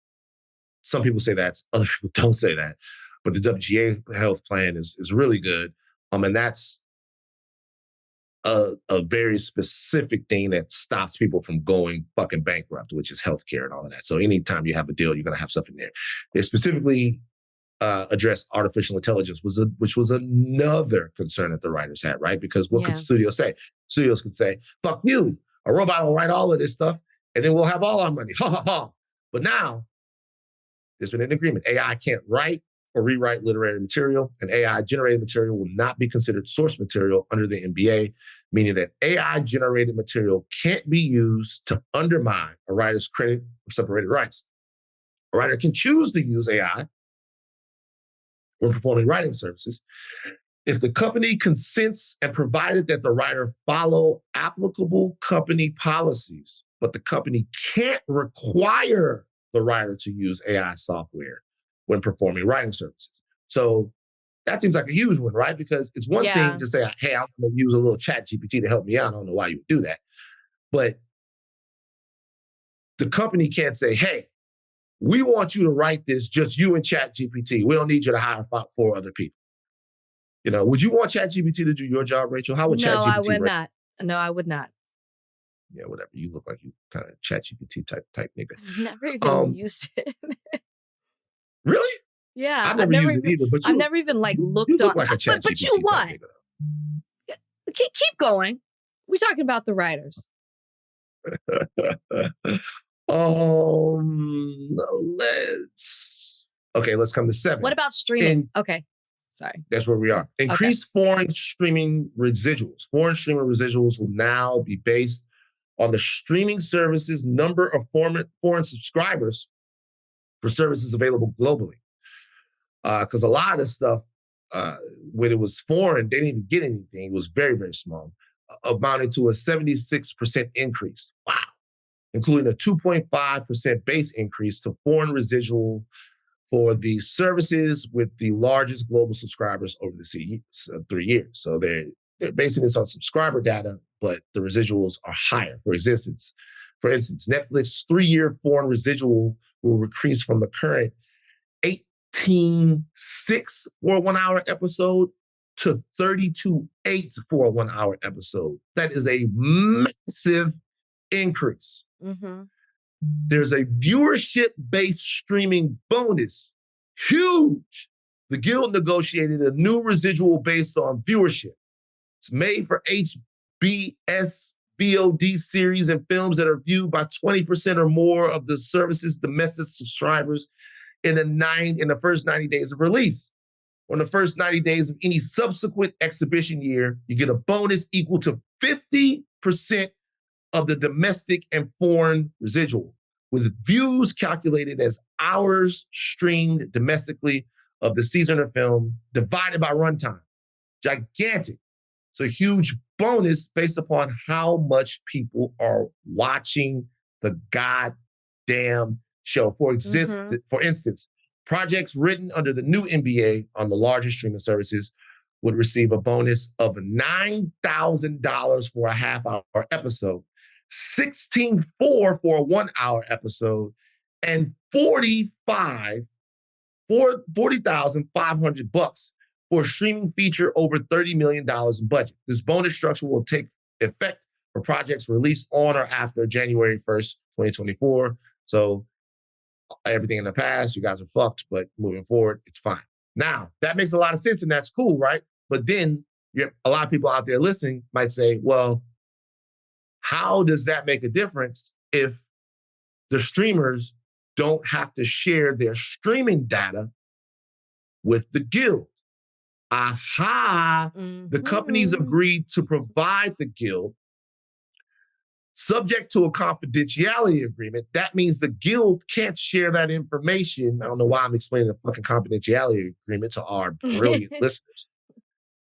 [SPEAKER 1] some people say that, other people don't say that. But the WGA health plan is really good. And that's a very specific thing that stops people from going fucking bankrupt, which is healthcare and all of that. So anytime you have a deal, you're going to have something there. They specifically addressed artificial intelligence, which was another concern that the writers had, right? Because what could studios say? Studios could say, fuck you, a robot will write all of this stuff, and then we'll have all our money. Ha, ha, ha. But now, there's been an agreement. AI can't write or rewrite literary material, and AI-generated material will not be considered source material under the NBA, meaning that AI-generated material can't be used to undermine a writer's credit or separated rights. A writer can choose to use AI when performing writing services if the company consents and provided that the writer follow applicable company policies, but the company can't require the writer to use AI software when performing writing services. So that seems like a huge one, right? Because it's one thing to say, hey, I'm going to use a little chat GPT to help me out. I don't know why you would do that. But the company can't say, hey, we want you to write this, just you and chat GPT. We don't need you to hire 4 other people. You know, would you want chat GPT to do your job, Rachel? How would chat GPT?
[SPEAKER 2] No, I would not. No, I would not.
[SPEAKER 1] Yeah, whatever. You look like you kind of chat GPT type nigga.
[SPEAKER 2] I've never even used it.
[SPEAKER 1] Really?
[SPEAKER 2] Yeah.
[SPEAKER 1] I've never used it either. But
[SPEAKER 2] I've never even looked
[SPEAKER 1] you look
[SPEAKER 2] on.
[SPEAKER 1] Like a chat
[SPEAKER 2] but
[SPEAKER 1] GPT
[SPEAKER 2] you what?
[SPEAKER 1] type nigga.
[SPEAKER 2] Keep going. We're talking about the writers.
[SPEAKER 1] Let's come to 7.
[SPEAKER 2] What about streaming? Okay. Sorry.
[SPEAKER 1] That's where we are. Increased foreign streaming residuals. Foreign streaming residuals will now be based on the streaming services number of foreign subscribers for services available globally. Because a lot of this stuff, when it was foreign, they didn't even get anything. It was very, very small, amounting to a 76% increase. Wow. Including a 2.5% base increase to foreign residual for the services with the largest global subscribers over the 3 years. So they're basing this on subscriber data, but the residuals are higher. For instance, Netflix 3-year foreign residual will increase from the current 18.6 for a 1-hour episode to 32.8 for a 1-hour episode. That is a massive increase.
[SPEAKER 2] Mm-hmm.
[SPEAKER 1] There's a viewership-based streaming bonus. Huge. The Guild negotiated a new residual based on viewership. It's made for HBS VOD series and films that are viewed by 20% or more of the service's domestic subscribers in the first 90 days of release. On the first 90 days of any subsequent exhibition year, you get a bonus equal to 50% of the domestic and foreign residual, with views calculated as hours streamed domestically of the season or film divided by runtime. Gigantic. It's a huge bonus based upon how much people are watching the goddamn show. For instance, projects written under the new NBA on the largest streaming services would receive a bonus of $9,000 for a half-hour episode, $16,400 for a 1-hour episode, and $40,500 for a streaming feature over $30 million in budget. This bonus structure will take effect for projects released on or after January 1st, 2024. So everything in the past, you guys are fucked, but moving forward, it's fine. Now, that makes a lot of sense and that's cool, right? But then a lot of people out there listening might say, well, how does that make a difference if the streamers don't have to share their streaming data with the Guild? Aha! Mm-hmm. The companies agreed to provide the Guild subject to a confidentiality agreement. That means the Guild can't share that information. I don't know why I'm explaining the fucking confidentiality agreement to our brilliant listeners.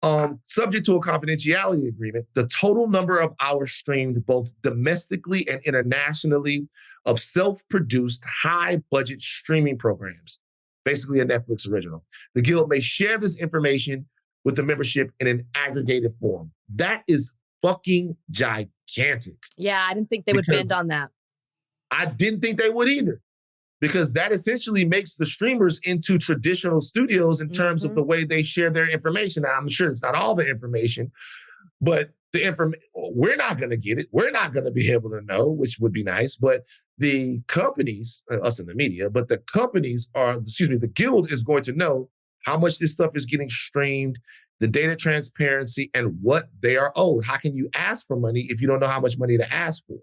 [SPEAKER 1] Subject to a confidentiality agreement, the total number of hours streamed both domestically and internationally of self-produced high-budget streaming programs, basically a Netflix original. The Guild may share this information with the membership in an aggregated form. That is fucking gigantic.
[SPEAKER 2] Yeah, I didn't think they would bend on that.
[SPEAKER 1] I didn't think they would either, because that essentially makes the streamers into traditional studios in terms of the way they share their information. Now, I'm sure it's not all the information, but the information, we're not going to get it. We're not going to be able to know, which would be nice. But the companies, us in the media, but the companies the Guild is going to know how much this stuff is getting streamed, the data transparency, and what they are owed. How can you ask for money if you don't know how much money to ask for?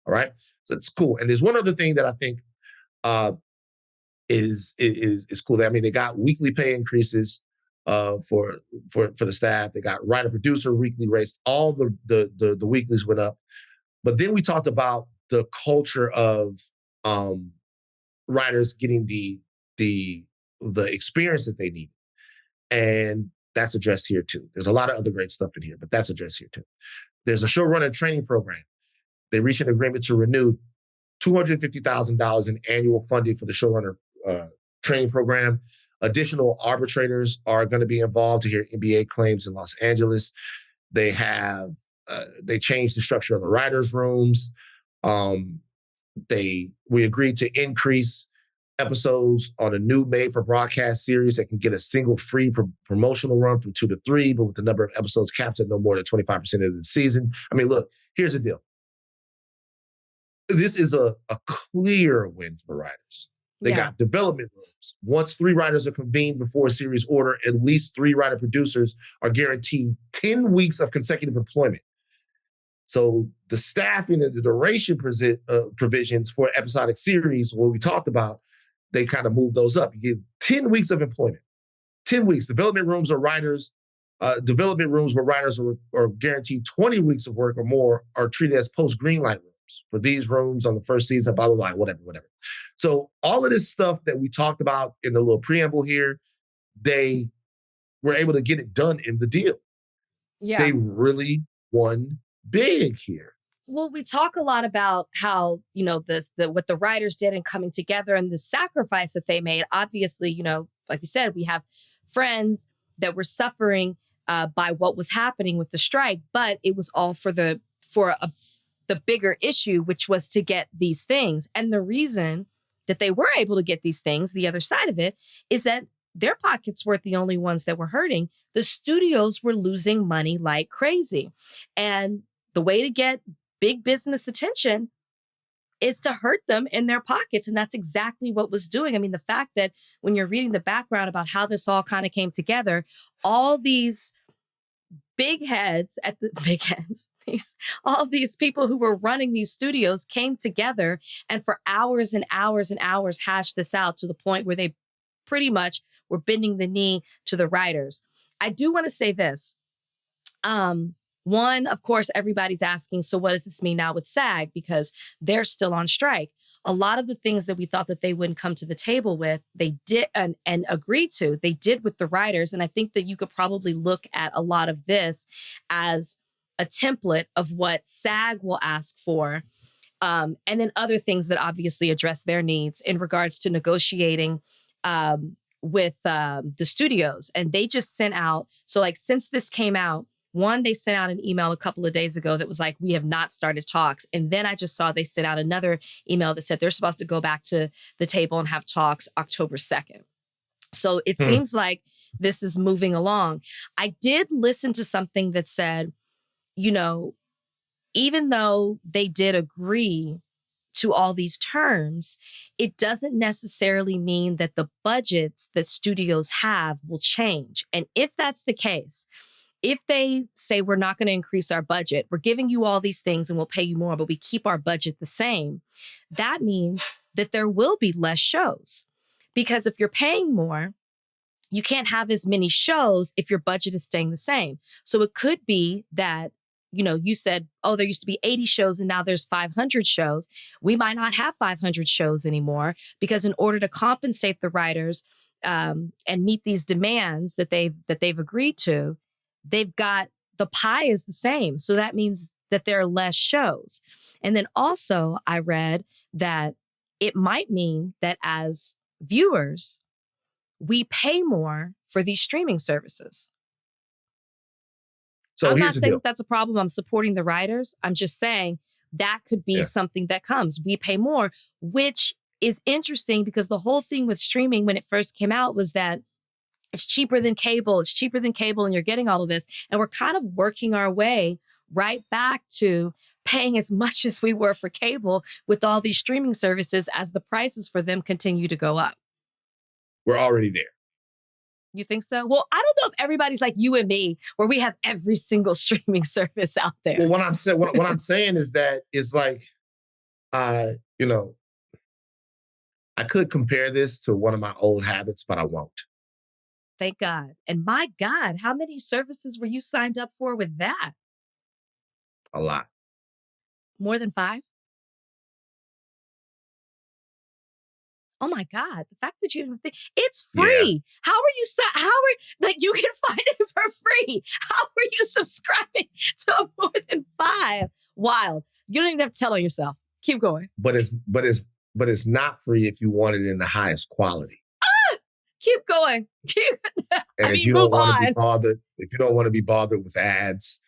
[SPEAKER 1] All right. So it's cool. And there's one other thing that I think is cool. I mean, they got weekly pay increases for the staff. They got writer producer weekly rates. All the weeklies went up. But then we talked about the culture of writers getting the experience that they need, and that's addressed here too. There's a lot of other great stuff in here, but that's addressed here too. There's a showrunner training program. They reached an agreement to renew $250,000 in annual funding for the showrunner training program. Additional arbitrators are going to be involved to hear NBA claims in Los Angeles. They changed the structure of the writers' rooms. We agreed to increase episodes on a new made-for-broadcast series that can get a single free promotional run from 2 to 3, but with the number of episodes capped at no more than 25% of the season. I mean, look, here's the deal. This is a clear win for the writers. They got development rooms. Once 3 writers are convened before a series order, at least 3 writer-producers are guaranteed 10 weeks of consecutive employment. So the staffing and the duration provisions for episodic series, what we talked about, they kind of moved those up. You get 10 weeks of employment. 10 weeks. Development rooms where writers are guaranteed 20 weeks of work or more are treated as post-greenlight rooms. For these rooms on the first season, blah, blah, blah, whatever. So all of this stuff that we talked about in the little preamble here, they were able to get it done in the deal. Yeah. They really won big here.
[SPEAKER 2] Well, we talk a lot about how, what the writers did in coming together and the sacrifice that they made. Obviously, like you said, we have friends that were suffering by what was happening with the strike, but it was all for the bigger issue, which was to get these things. And the reason that they were able to get these things, the other side of it, is that their pockets weren't the only ones that were hurting. The studios were losing money like crazy. And the way to get big business attention is to hurt them in their pockets. And that's exactly what was doing. I mean, the fact that when you're reading the background about how this all kind of came together, all these all these people who were running these studios came together and for hours and hours and hours hashed this out to the point where they pretty much were bending the knee to the writers. I do want to say this. One, of course, everybody's asking, so what does this mean now with SAG? Because they're still on strike. A lot of the things that we thought that they wouldn't come to the table with, they did and agree to, they did with the writers. And I think that you could probably look at a lot of this as a template of what SAG will ask for. And then other things that obviously address their needs in regards to negotiating with the studios. And they just sent out, so like since this came out, one, they sent out an email a couple of days ago that was like, we have not started talks. And then I just saw they sent out another email that said they're supposed to go back to the table and have talks October 2nd. So it seems like this is moving along. I did listen to something that said, even though they did agree to all these terms, it doesn't necessarily mean that the budgets that studios have will change. And if that's the case, if they say we're not going to increase our budget, we're giving you all these things and we'll pay you more, but we keep our budget the same, that means that there will be less shows. Because if you're paying more, you can't have as many shows if your budget is staying the same. So it could be that, you said, oh, there used to be 80 shows and now there's 500 shows. We might not have 500 shows anymore because in order to compensate the writers and meet these demands that they've agreed to, they've got the pie is the same. So that means that there are less shows. And then also I read that it might mean that as viewers, we pay more for these streaming services. So I'm not saying that's a problem. I'm supporting the writers. I'm just saying that could be something that comes. We pay more, which is interesting because the whole thing with streaming when it first came out was that it's cheaper than cable. It's cheaper than cable and you're getting all of this. And we're kind of working our way right back to paying as much as we were for cable with all these streaming services as the prices for them continue to go up.
[SPEAKER 1] We're already there.
[SPEAKER 2] You think so? Well, I don't know if everybody's like you and me, where we have every single streaming service out there.
[SPEAKER 1] Well, what I'm saying is that it's like, you know, I could compare this to one of my old habits, but I won't.
[SPEAKER 2] Thank God. And my God, how many services were you signed up for with that?
[SPEAKER 1] A lot.
[SPEAKER 2] More than 5? Oh my God. The fact that you even think it's free. Yeah. Like you can find it for free. How are you subscribing to more than 5? Wild. You don't even have to tell on yourself. Keep going.
[SPEAKER 1] But it's not free if you want it in the highest quality.
[SPEAKER 2] Keep going.
[SPEAKER 1] If you don't want to be bothered with ads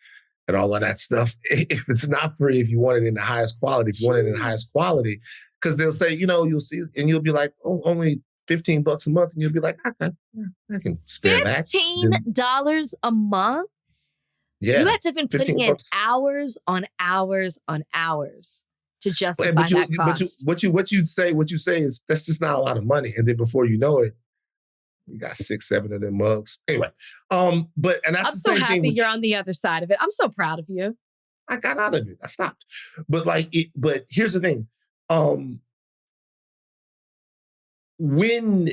[SPEAKER 1] and all of that stuff, if it's not free, if you want it in the highest quality, because they'll say, you'll see, and you'll be like, oh, only $15 a month, and you'll be like, I can spare that.
[SPEAKER 2] $15 a month?
[SPEAKER 1] Yeah.
[SPEAKER 2] You have to have been putting in hours on hours on hours to justify that cost.
[SPEAKER 1] What you say is that's just not a lot of money, and then before you know it, you got 6, 7 of them mugs. Anyway, I'm
[SPEAKER 2] so happy you're on the other side of it. I'm so proud of you.
[SPEAKER 1] I got out of it. I stopped. But here's the thing. When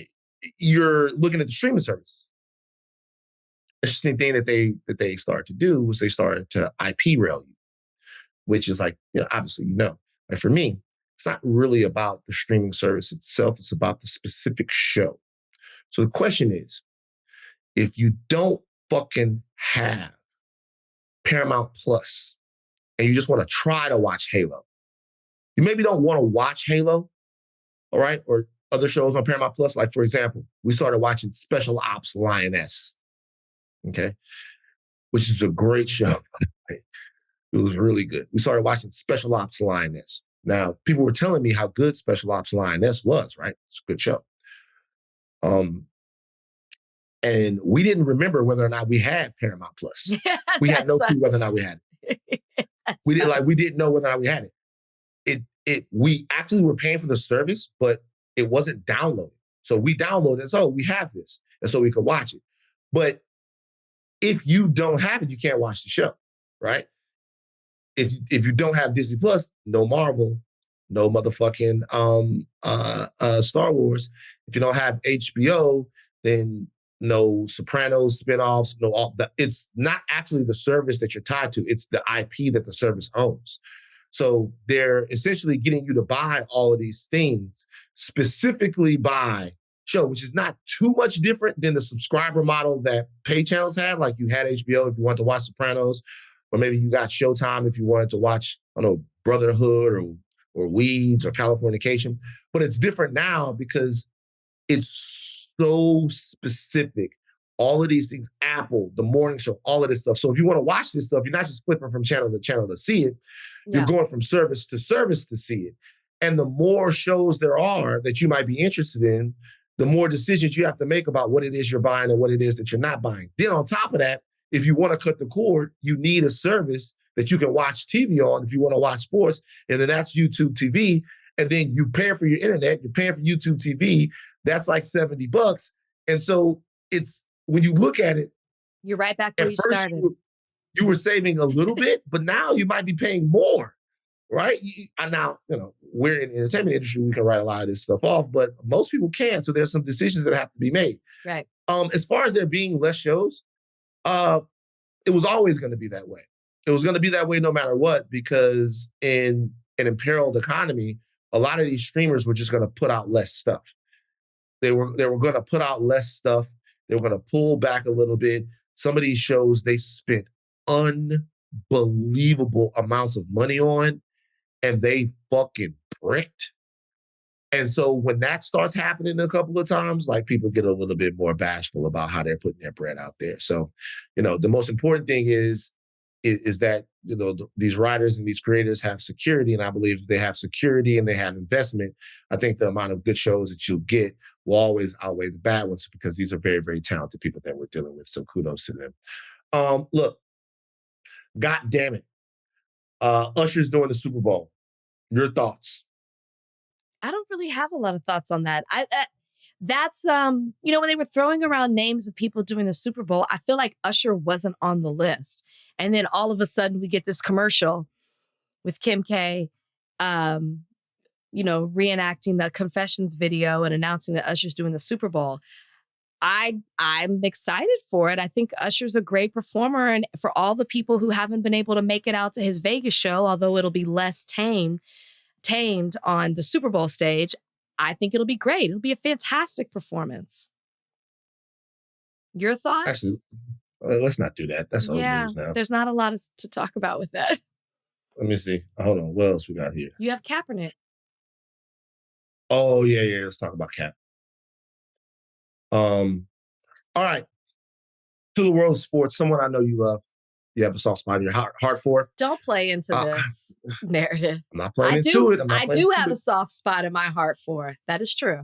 [SPEAKER 1] you're looking at the streaming services, interesting thing that they started to do was they started to IP rail you, which is like, obviously, like for me, it's not really about the streaming service itself. It's about the specific show. So the question is, if you don't fucking have Paramount Plus and you just want to try to watch Halo, you maybe don't want to watch Halo, all right, or other shows on Paramount Plus. Like, for example, we started watching Special Ops Lioness, okay, which is a great show. It was really good. We started watching Special Ops Lioness. Now, people were telling me how good Special Ops Lioness was, right? It's a good show. And we didn't remember whether or not we had Paramount Plus.
[SPEAKER 2] Yeah,
[SPEAKER 1] we had no clue whether or not we had it. We didn't know whether or not we had it. We actually were paying for the service, but it wasn't downloaded. So we downloaded it. So we have this, and so we could watch it. But if you don't have it, you can't watch the show, right? If you don't have Disney Plus, no Marvel, no motherfucking Star Wars. If you don't have HBO, then no Sopranos spinoffs, no all that. It's not actually the service that you're tied to. It's the IP that the service owns. So they're essentially getting you to buy all of these things specifically by show, which is not too much different than the subscriber model that pay channels had. Like you had HBO if you wanted to watch Sopranos, or maybe you got Showtime if you wanted to watch, I don't know, Brotherhood or Weeds or Californication. But it's different now because it's so specific. All of these things, Apple, The Morning Show, all of this stuff. So if you want to watch this stuff, you're not just flipping from channel to channel to see it. You're going from service to see it. And the more shows there are that you might be interested in, the more decisions you have to make about what it is you're buying and what it is that you're not buying. Then on top of that, if you want to cut the cord, you need a service that you can watch TV on if you want to watch sports. And then that's YouTube TV. And then you pay for your internet, you're paying for YouTube TV. That's like $70. And so it's, when you look at it,
[SPEAKER 2] you're right back where you started.
[SPEAKER 1] You were saving a little bit, but now you might be paying more, right? Now, we're in the entertainment industry, we can write a lot of this stuff off, but most people can't. So there's some decisions that have to be made.
[SPEAKER 2] Right.
[SPEAKER 1] As far as there being less shows, it was always going to be that way. It was going to be that way no matter what, because in an imperiled economy, a lot of these streamers were just going to put out less stuff. They were going to put out less stuff. They were going to pull back a little bit. some of these shows they spent unbelievable amounts of money on, and they fucking bricked. And so when that starts happening a couple of times, like people get a little bit more bashful about how they're putting their bread out there. So, the most important thing is that, these writers and these creators have security. And I believe if they have security and they have investment, I think the amount of good shows that you'll get will always outweigh the bad ones, because these are very, very talented people that we're dealing with. So kudos to them. Look, God damn it. Usher's doing the Super Bowl. Your thoughts?
[SPEAKER 2] I don't really have a lot of thoughts on that. That's when they were throwing around names of people doing the Super Bowl, I feel like Usher wasn't on the list. And then all of a sudden we get this commercial with Kim K, reenacting the Confessions video and announcing that Usher's doing the Super Bowl. I'm excited for it. I think Usher's a great performer. And for all the people who haven't been able to make it out to his Vegas show, although it'll be less tamed on the Super Bowl stage, I think it'll be great. It'll be a fantastic performance. Your thoughts?
[SPEAKER 1] Actually, let's not do that. That's old news now.
[SPEAKER 2] There's not a lot to talk about with that.
[SPEAKER 1] Let me see. Hold on. What else we got here?
[SPEAKER 2] You have Kaepernick.
[SPEAKER 1] Oh, yeah. Let's talk about Cap. All right. To the world of sports, someone I know you love. You have a soft spot in your heart for.
[SPEAKER 2] Don't play into this narrative.
[SPEAKER 1] I'm not playing into it.
[SPEAKER 2] I do have a soft spot in my heart for. That is true.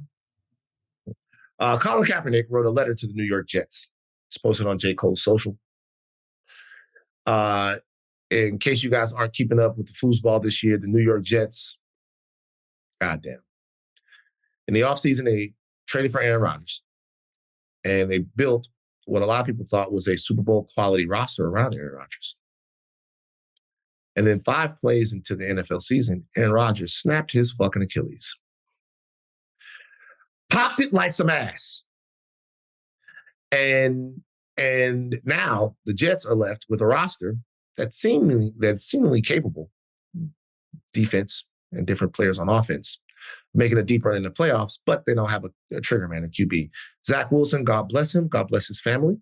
[SPEAKER 1] Colin Kaepernick wrote a letter to the New York Jets. It's posted on J. Cole's social. In case you guys aren't keeping up with the foosball this year, the New York Jets, goddamn. In the offseason, they traded for Aaron Rodgers. And they built what a lot of people thought was a Super Bowl quality roster around Aaron Rodgers. And then 5 plays into the NFL season, Aaron Rodgers snapped his fucking Achilles. Popped it like some ass. And now the Jets are left with a roster that's seemingly capable. Defense and different players on offense, making a deep run in the playoffs, but they don't have a trigger man, a QB. Zach Wilson, God bless him. God bless his family.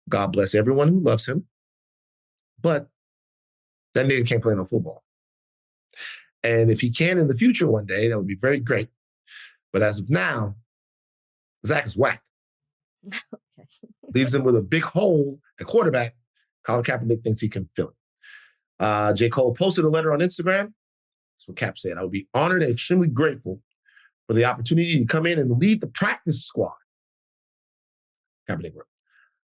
[SPEAKER 1] God bless everyone who loves him. But that nigga can't play no football. And if he can in the future one day, that would be very great. But as of now, Zach is whack. Okay. Leaves him with a big hole at quarterback. Colin Kaepernick thinks he can fill it. J. Cole posted a letter on Instagram. That's what Cap said. I would be honored and extremely grateful for the opportunity to come in and lead the practice squad. Kaepernick wrote,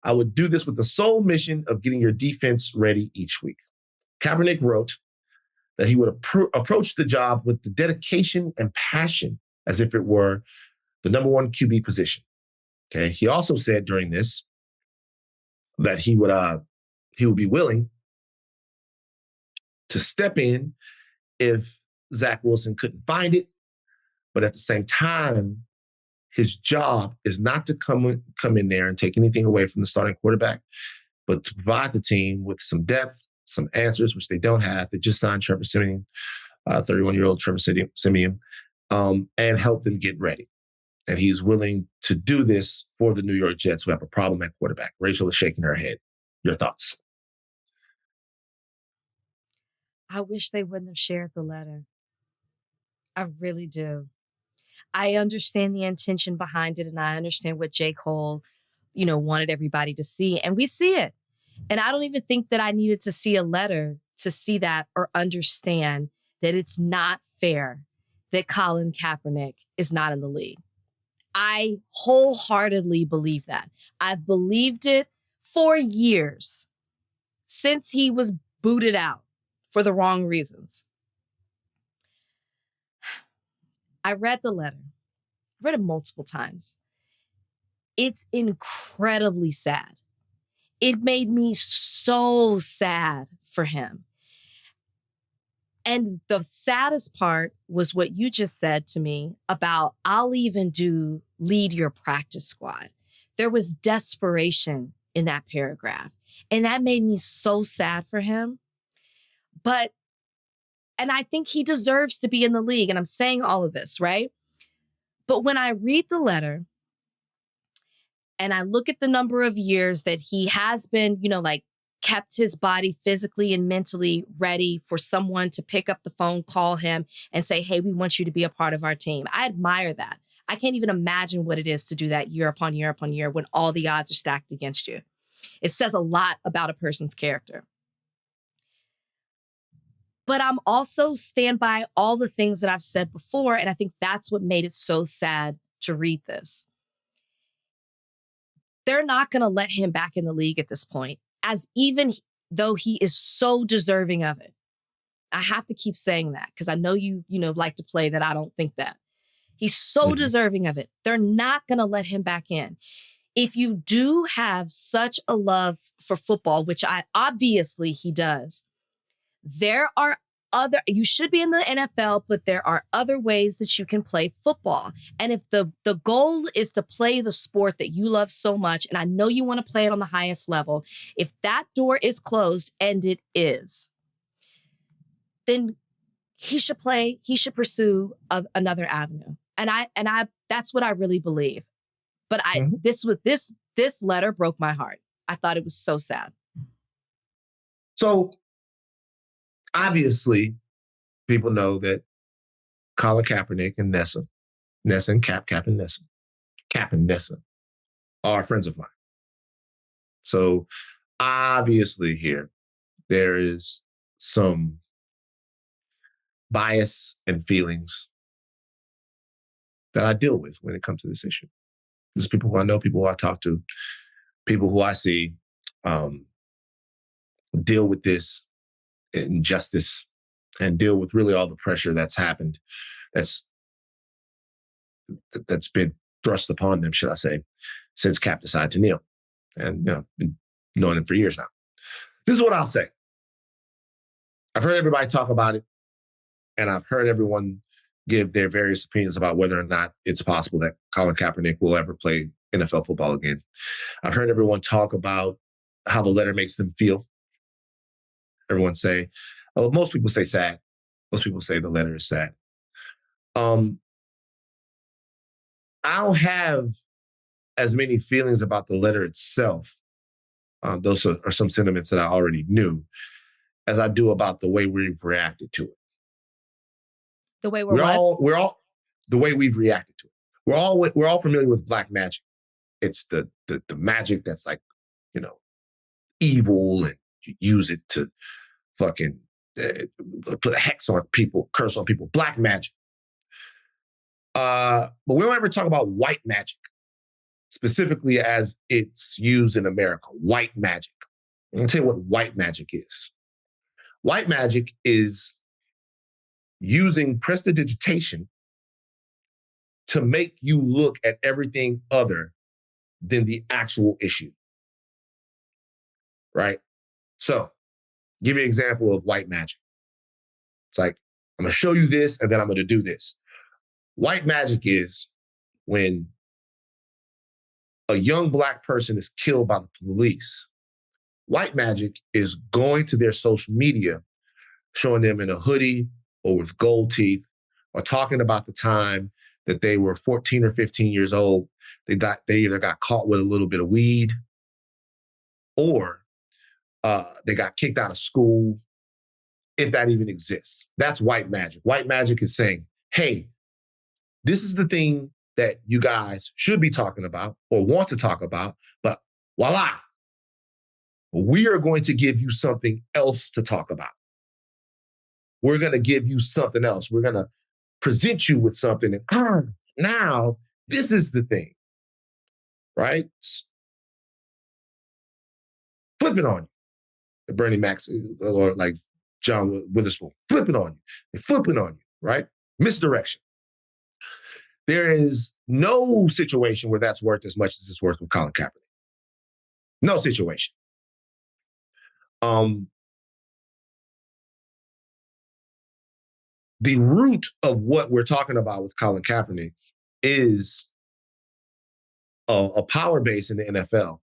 [SPEAKER 1] I would do this with the sole mission of getting your defense ready each week. Kaepernick wrote that he would approach the job with the dedication and passion as if it were the number one QB position. Okay. He also said during this that he would be willing to step in if Zach Wilson couldn't find it. But at the same time, his job is not to come in there and take anything away from the starting quarterback, but to provide the team with some depth, some answers, which they don't have. They just signed Trevor Siemian, 31-year-old Trevor Siemian, and help them get ready. And he's willing to do this for the New York Jets, who have a problem at quarterback. Rachel is shaking her head. Your thoughts?
[SPEAKER 2] I wish they wouldn't have shared the letter. I really do. I understand the intention behind it, and I understand what J. Cole, wanted everybody to see. And we see it. And I don't even think that I needed to see a letter to see that or understand that it's not fair that Colin Kaepernick is not in the league. I wholeheartedly believe that. I've believed it for years, since he was booted out for the wrong reasons. I read the letter. I read it multiple times. It's incredibly sad. It made me so sad for him. And the saddest part was what you just said to me about, I'll even lead your practice squad. There was desperation in that paragraph. And that made me so sad for him. And I think he deserves to be in the league. And I'm saying all of this, right? But when I read the letter and I look at the number of years that he has been, like kept his body physically and mentally ready for someone to pick up the phone, call him and say, hey, we want you to be a part of our team. I admire that. I can't even imagine what it is to do that year upon year upon year when all the odds are stacked against you. It says a lot about a person's character. But I'm also stand by all the things that I've said before, and I think that's what made it so sad to read this. They're not going to let him back in the league at this point, as even though he is so deserving of it. I have to keep saying that because I know you like to play that I don't think that. He's so deserving of it. They're not going to let him back in. If you do have such a love for football, which obviously he does, you should be in the NFL, but there are other ways that you can play football. And if the goal is to play the sport that you love so much, and I know you want to play it on the highest level, if that door is closed, and it is, then he should pursue another avenue. And I that's what I really believe. But this letter broke my heart. I thought it was so sad.
[SPEAKER 1] So obviously, people know that Colin Kaepernick and Nessa and Cap and Nessa are friends of mine. So obviously here, there is some bias and feelings that I deal with when it comes to this issue. There's people who I know, people who I talk to, people who I see deal with this injustice and deal with really all the pressure that's happened, that's been thrust upon them, should I say, since Cap decided to kneel. And I've been knowing them for years now. This is what I'll say. I've heard everybody talk about it, and I've heard everyone give their various opinions about whether or not it's possible that Colin Kaepernick will ever play NFL football again. I've heard everyone talk about how the letter makes them feel. Everyone say, most people say sad. Most people say the letter is sad. I don't have as many feelings about the letter itself. Those are some sentiments that I already knew, as I do about the way we've reacted to it.
[SPEAKER 2] The way
[SPEAKER 1] we're all the way we've reacted to it. We're all familiar with black magic. It's the magic that's like, evil, and you use it to fucking put a hex on people, curse on people. Black magic. But we don't ever talk about white magic, specifically as it's used in America. White magic. I'm gonna tell you what white magic is. White magic is using prestidigitation to make you look at everything other than the actual issue. Right? So, give you an example of white magic. It's like, I'm going to show you this, and then I'm going to do this. White magic is when a young black person is killed by the police. White magic is going to their social media, showing them in a hoodie or with gold teeth, or talking about the time that they were 14 or 15 years old. They either got caught with a little bit of weed, or they got kicked out of school, if that even exists. That's white magic. White magic is saying, hey, this is the thing that you guys should be talking about or want to talk about, but voila, we are going to give you something else to talk about. We're going to give you something else. We're going to present you with something. And now this is the thing, right? Flipping on you. Bernie Max, or like John Witherspoon, flipping on you. They're flipping on you, right? Misdirection. There is no situation where that's worth as much as it's worth with Colin Kaepernick. No situation. The root of what we're talking about with Colin Kaepernick is a power base in the NFL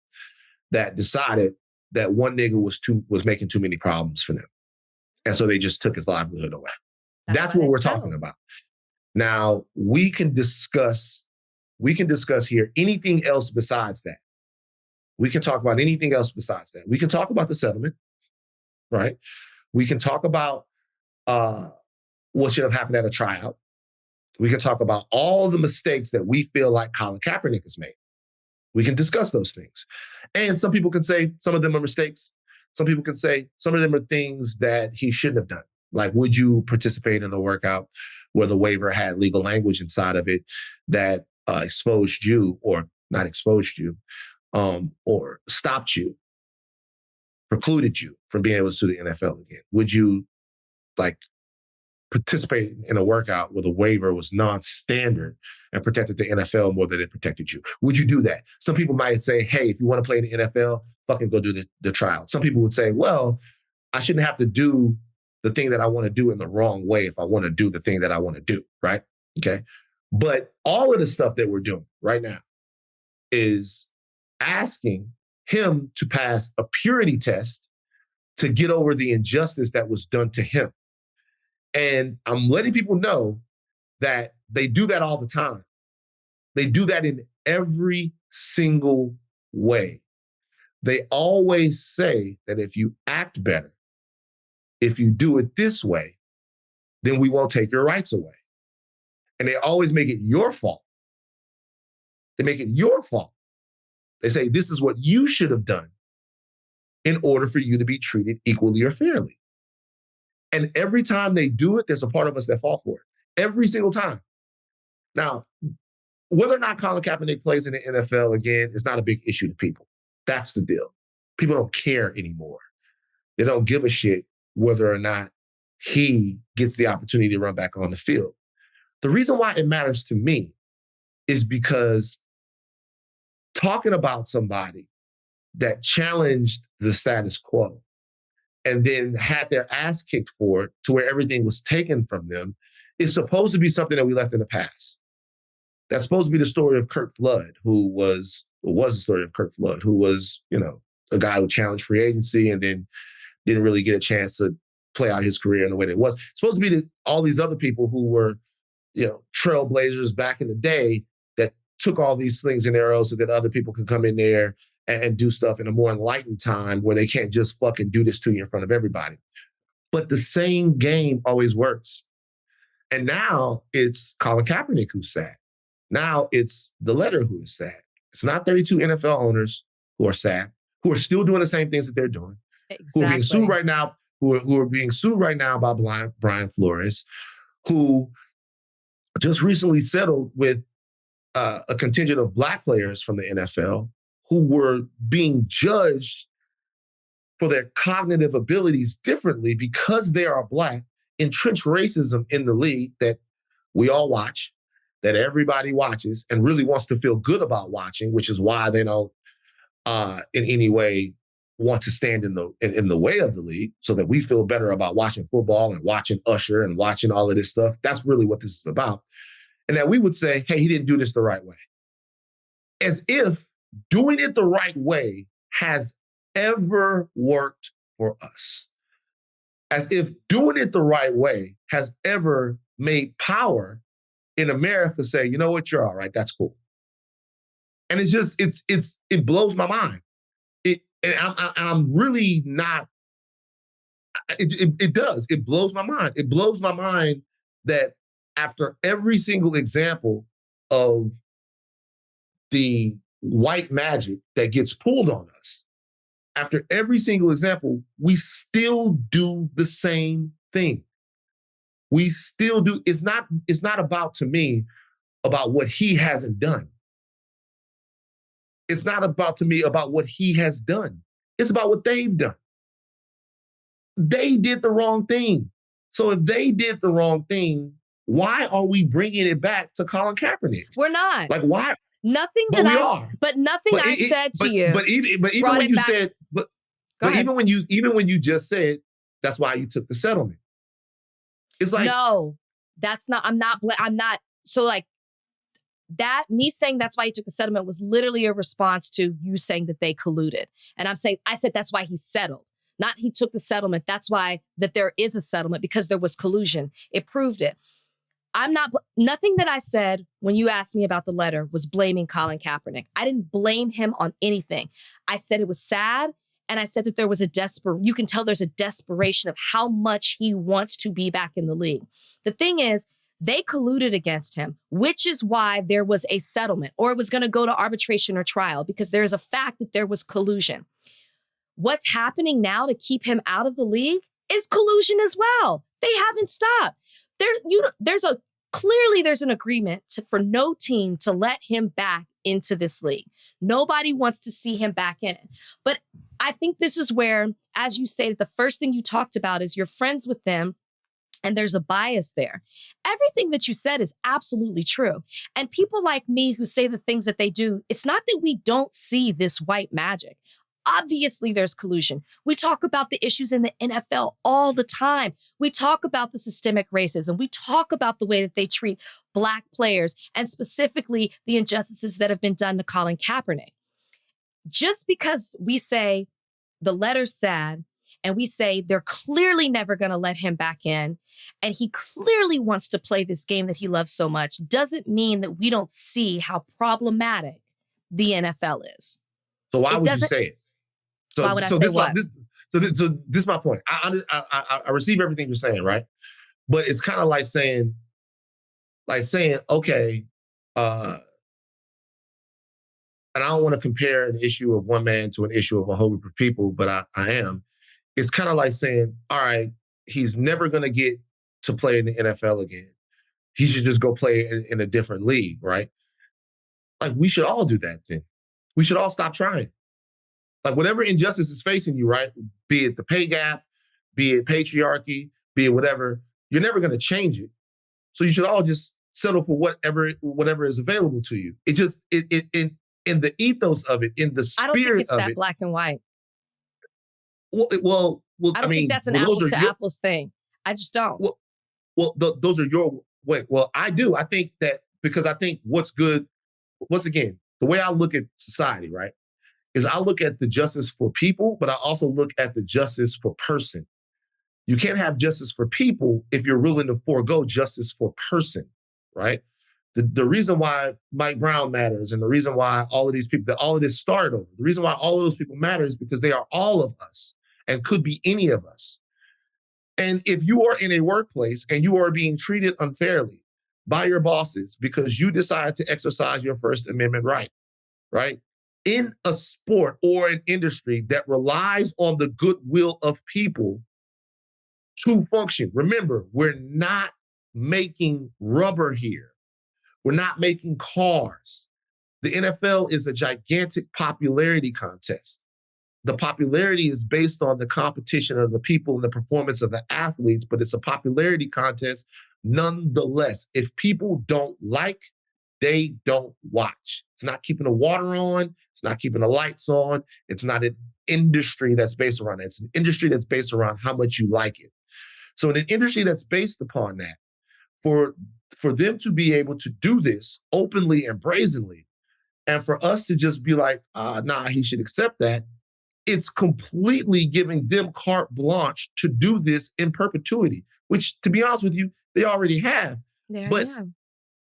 [SPEAKER 1] that decided that one nigga was making too many problems for them. And so they just took his livelihood away. That's what we're talking about. Now, we can discuss we can discuss here anything else besides that. We can talk about anything else besides that. We can talk about the settlement, right? We can talk about what should have happened at a tryout. We can talk about all the mistakes that we feel like Colin Kaepernick has made. We can discuss those things. And some people can say some of them are mistakes. Some people can say some of them are things that he shouldn't have done. Like, would you participate in a workout where the waiver had legal language inside of it that exposed you, or not exposed you, or stopped you, precluded you from being able to sue the NFL again? Would you participate in a workout where the waiver was non-standard and protected the NFL more than it protected you? Would you do that? Some people might say, hey, if you want to play in the NFL, fucking go do the trial. Some people would say, well, I shouldn't have to do the thing that I want to do in the wrong way if I want to do the thing that I want to do, right? Okay. But all of the stuff that we're doing right now is asking him to pass a purity test to get over the injustice that was done to him. And I'm letting people know that they do that all the time. They do that in every single way. They always say that if you act better, if you do it this way, then we won't take your rights away. And they always make it your fault. They make it your fault. They say, this is what you should have done in order for you to be treated equally or fairly. And every time they do it, there's a part of us that fall for it. Every single time. Now, whether or not Colin Kaepernick plays in the NFL again is not a big issue to people. That's the deal. People don't care anymore. They don't give a shit whether or not he gets the opportunity to run back on the field. The reason why it matters to me is because talking about somebody that challenged the status quo and then had their ass kicked for it to where everything was taken from them is supposed to be something that we left in the past. That's supposed to be the story of Curt Flood, who was the story of Curt Flood, who was, a guy who challenged free agency and then didn't really get a chance to play out his career in the way that it was. It's supposed to be all these other people who were, trailblazers back in the day that took all these things in their own so that other people could come in there and do stuff in a more enlightened time where they can't just fucking do this to you in front of everybody. But the same game always works. And now it's Colin Kaepernick who's sad. Now it's the letter who is sad. It's not 32 NFL owners who are sad, who are still doing the same things that they're doing,
[SPEAKER 2] exactly.
[SPEAKER 1] Who are being sued right now, who are being sued right now by Brian Flores, who just recently settled with a contingent of Black players from the NFL who were being judged for their cognitive abilities differently because they are Black. Entrenched racism in the league that we all watch, that everybody watches and really wants to feel good about watching, which is why they don't in any way want to stand in the way of the league so that we feel better about watching football and watching Usher and watching all of this stuff. That's really what this is about. And that we would say, hey, he didn't do this the right way. As if doing it the right way has ever worked for us. As if doing it the right way has ever made power in America say, you know what, you're all right, that's cool. And it's just, it blows my mind. I'm really not, it does, it blows my mind. It blows my mind that after every single example of the white magic that gets pulled on us, after every single example, we still do the same thing. We still do. It's not about, to me, about what he hasn't done. It's not about, to me, about what he has done. It's about what they've done. They did the wrong thing. So if they did the wrong thing, why are we bringing it back to Colin Kaepernick?
[SPEAKER 2] We're not.
[SPEAKER 1] Like, why?
[SPEAKER 2] Nothing
[SPEAKER 1] but
[SPEAKER 2] that
[SPEAKER 1] we are.
[SPEAKER 2] But nothing I said to you.
[SPEAKER 1] But even when you said, but even when you just said, that's why you took the settlement. It's like,
[SPEAKER 2] no, that's not. I'm not. So like that. Me saying that's why you took the settlement was literally a response to you saying that they colluded. And I said that's why he settled. Not he took the settlement. That's why that there is a settlement, because there was collusion. It proved it. Nothing that I said when you asked me about the letter was blaming Colin Kaepernick. I didn't blame him on anything. I said it was sad. And I said that there was you can tell there's a desperation of how much he wants to be back in the league. The thing is, they colluded against him, which is why there was a settlement, or it was going to go to arbitration or trial, because there's a fact that there was collusion. What's happening now to keep him out of the league is collusion as well. They haven't stopped. Clearly there's an agreement for no team to let him back into this league. Nobody wants to see him back in it. But I think this is where, as you stated, the first thing you talked about is you're friends with them and there's a bias there. Everything that you said is absolutely true. And people like me who say the things that they do, it's not that we don't see this white magic. Obviously, there's collusion. We talk about the issues in the NFL all the time. We talk about the systemic racism. We talk about the way that they treat Black players, and specifically the injustices that have been done to Colin Kaepernick. Just because we say the letter's sad and we say they're clearly never going to let him back in, and he clearly wants to play this game that he loves so much, doesn't mean that we don't see how problematic the NFL is.
[SPEAKER 1] So why would you say it?
[SPEAKER 2] Why would I say what?
[SPEAKER 1] This is my point. I receive everything you're saying, right? But it's kind of like saying, okay, and I don't want to compare an issue of one man to an issue of a whole group of people, but I am. It's kind of like saying, all right, he's never going to get to play in the NFL again. He should just go play in a different league, right? Like, we should all do that then. We should all stop trying. Like, whatever injustice is facing you, right? Be it the pay gap, be it patriarchy, be it whatever, you're never going to change it. So you should all just settle for whatever is available to you. It just, in the ethos of it, in the spirit of it. I don't think it's that
[SPEAKER 2] black and white.
[SPEAKER 1] Well,
[SPEAKER 2] I don't think that's an apples to apples thing. I just don't.
[SPEAKER 1] Those are your way. Well, I do. I think that, because I think what's good, once again, the way I look at society, right, is I look at the justice for people, but I also look at the justice for person. You can't have justice for people if you're willing to forego justice for person, right? The reason why Mike Brown matters, and the reason why all of these people, that all of this started over, the reason why all of those people matter is because they are all of us and could be any of us. And if you are in a workplace and you are being treated unfairly by your bosses because you decide to exercise your First Amendment right? In a sport or an industry that relies on the goodwill of people to function. Remember, we're not making rubber here. We're not making cars. The NFL is a gigantic popularity contest. The popularity is based on the competition of the people and the performance of the athletes, but it's a popularity contest nonetheless. If people don't like, they don't watch. It's not keeping the water on. It's not keeping the lights on. It's not an industry that's based around that. It's an industry that's based around how much you like it. So in an industry that's based upon that, for them to be able to do this openly and brazenly, and for us to just be like, nah, he should accept that, it's completely giving them carte blanche to do this in perpetuity, which, to be honest with you, they already have.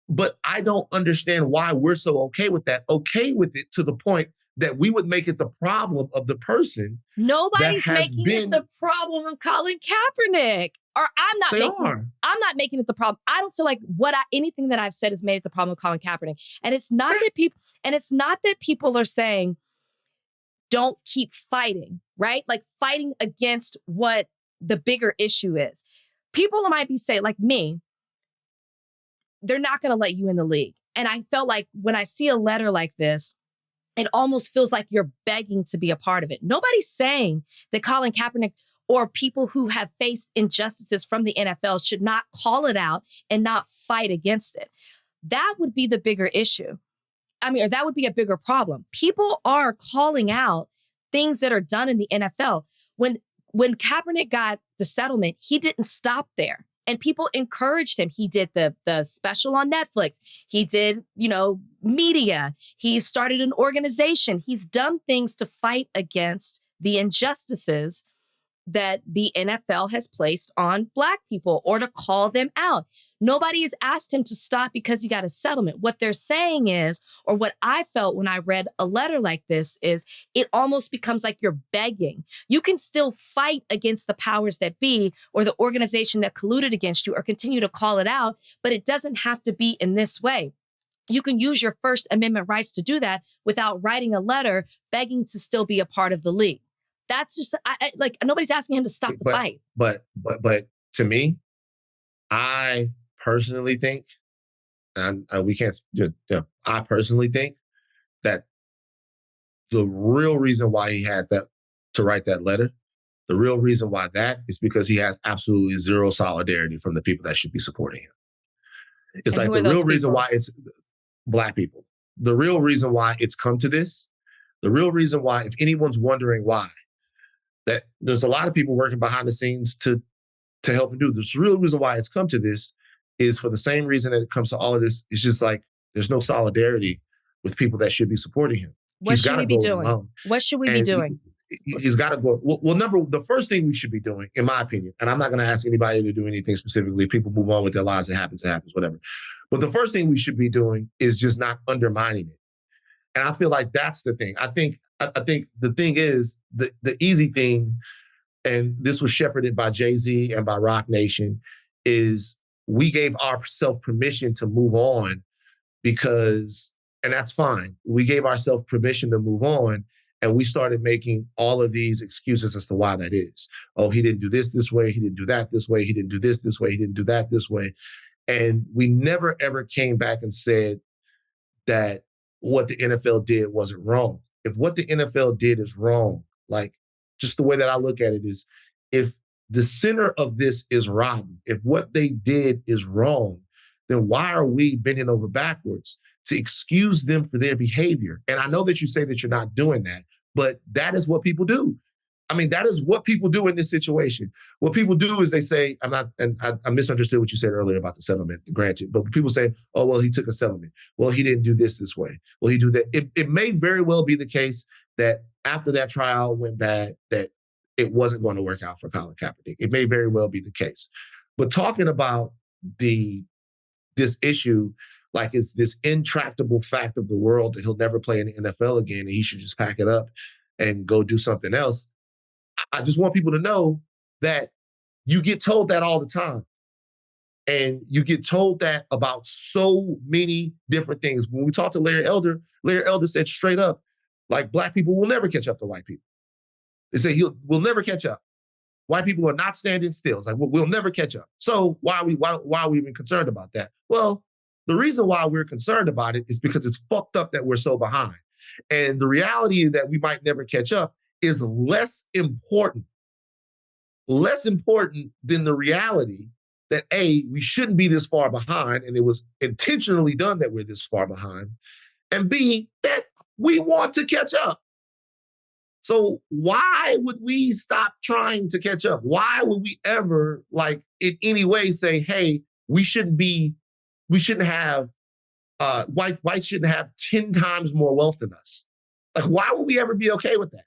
[SPEAKER 1] But I don't understand why we're so okay with that, to the point that we would make it the problem of the person.
[SPEAKER 2] Nobody's making it the problem of Colin Kaepernick. Or I'm not making it the problem. I don't feel like anything that I've said has made it the problem of Colin Kaepernick. And it's not that people are saying, don't keep fighting, right? Like, fighting against what the bigger issue is. People might be saying, like me, they're not going to let you in the league. And I felt like when I see a letter like this, it almost feels like you're begging to be a part of it. Nobody's saying that Colin Kaepernick or people who have faced injustices from the NFL should not call it out and not fight against it. That would be the bigger issue. Or that would be a bigger problem. People are calling out things that are done in the NFL. When Kaepernick got the settlement, he didn't stop there. And people encouraged him. He did the special on Netflix. He did, media. He started an organization. He's done things to fight against the injustices that the NFL has placed on Black people or to call them out. Nobody has asked him to stop because he got a settlement. What they're saying is, or what I felt when I read a letter like this is, it almost becomes like you're begging. You can still fight against the powers that be or the organization that colluded against you or continue to call it out, but it doesn't have to be in this way. You can use your First Amendment rights to do that without writing a letter begging to still be a part of the league. That's just like nobody's asking him to stop the fight.
[SPEAKER 1] But to me, I personally think, and we can't. I personally think that the real reason why he had that to write that letter, the real reason why that is because he has absolutely zero solidarity from the people that should be supporting him. It's like the real reason why it's Black people. The real reason why it's come to this. The real reason why, if anyone's wondering why, that there's a lot of people working behind the scenes to help him do this. The real reason why it's come to this is for the same reason that it comes to all of this. It's just like there's no solidarity with people that should be supporting him.
[SPEAKER 2] What should we be doing? What should we be doing?
[SPEAKER 1] He's got to go. Well, the first thing we should be doing, in my opinion, and I'm not going to ask anybody to do anything specifically. People move on with their lives. It happens, whatever. But the first thing we should be doing is just not undermining it. And I feel like that's the thing. I think the thing is the easy thing, and this was shepherded by Jay-Z and by Rock Nation, is we gave ourselves permission to move on because, and that's fine. We gave ourselves permission to move on, and we started making all of these excuses as to why that is. Oh, he didn't do this way. He didn't do that this way. He didn't do this way. He didn't do that this way. And we never, ever came back and said that what the NFL did wasn't wrong. If what the NFL did is wrong, like just the way that I look at it is, if the center of this is rotten, if what they did is wrong, then why are we bending over backwards to excuse them for their behavior? And I know that you say that you're not doing that, but that is what people do. I mean, that is what people do in this situation. What people do is they say, I misunderstood what you said earlier about the settlement, granted, but people say, oh, well, he took a settlement. Well, he didn't do this way. Well, he do that. It may very well be the case that after that trial went bad, that it wasn't going to work out for Colin Kaepernick. It may very well be the case. But talking about this issue like it's this intractable fact of the world that he'll never play in the NFL again and he should just pack it up and go do something else, I just want people to know that you get told that all the time. And you get told that about so many different things. When we talked to Larry Elder said straight up, like, Black people will never catch up to white people. They say we'll never catch up. White people are not standing still. It's like, we'll never catch up. So why are we even concerned about that? Well, the reason why we're concerned about it is because it's fucked up that we're so behind. And the reality that we might never catch up is less important than the reality that A, we shouldn't be this far behind, and it was intentionally done that we're this far behind, and B, that we want to catch up. So why would we stop trying to catch up? Why would we ever, like, in any way say, hey, whites shouldn't have 10 times more wealth than us? Like, why would we ever be okay with that?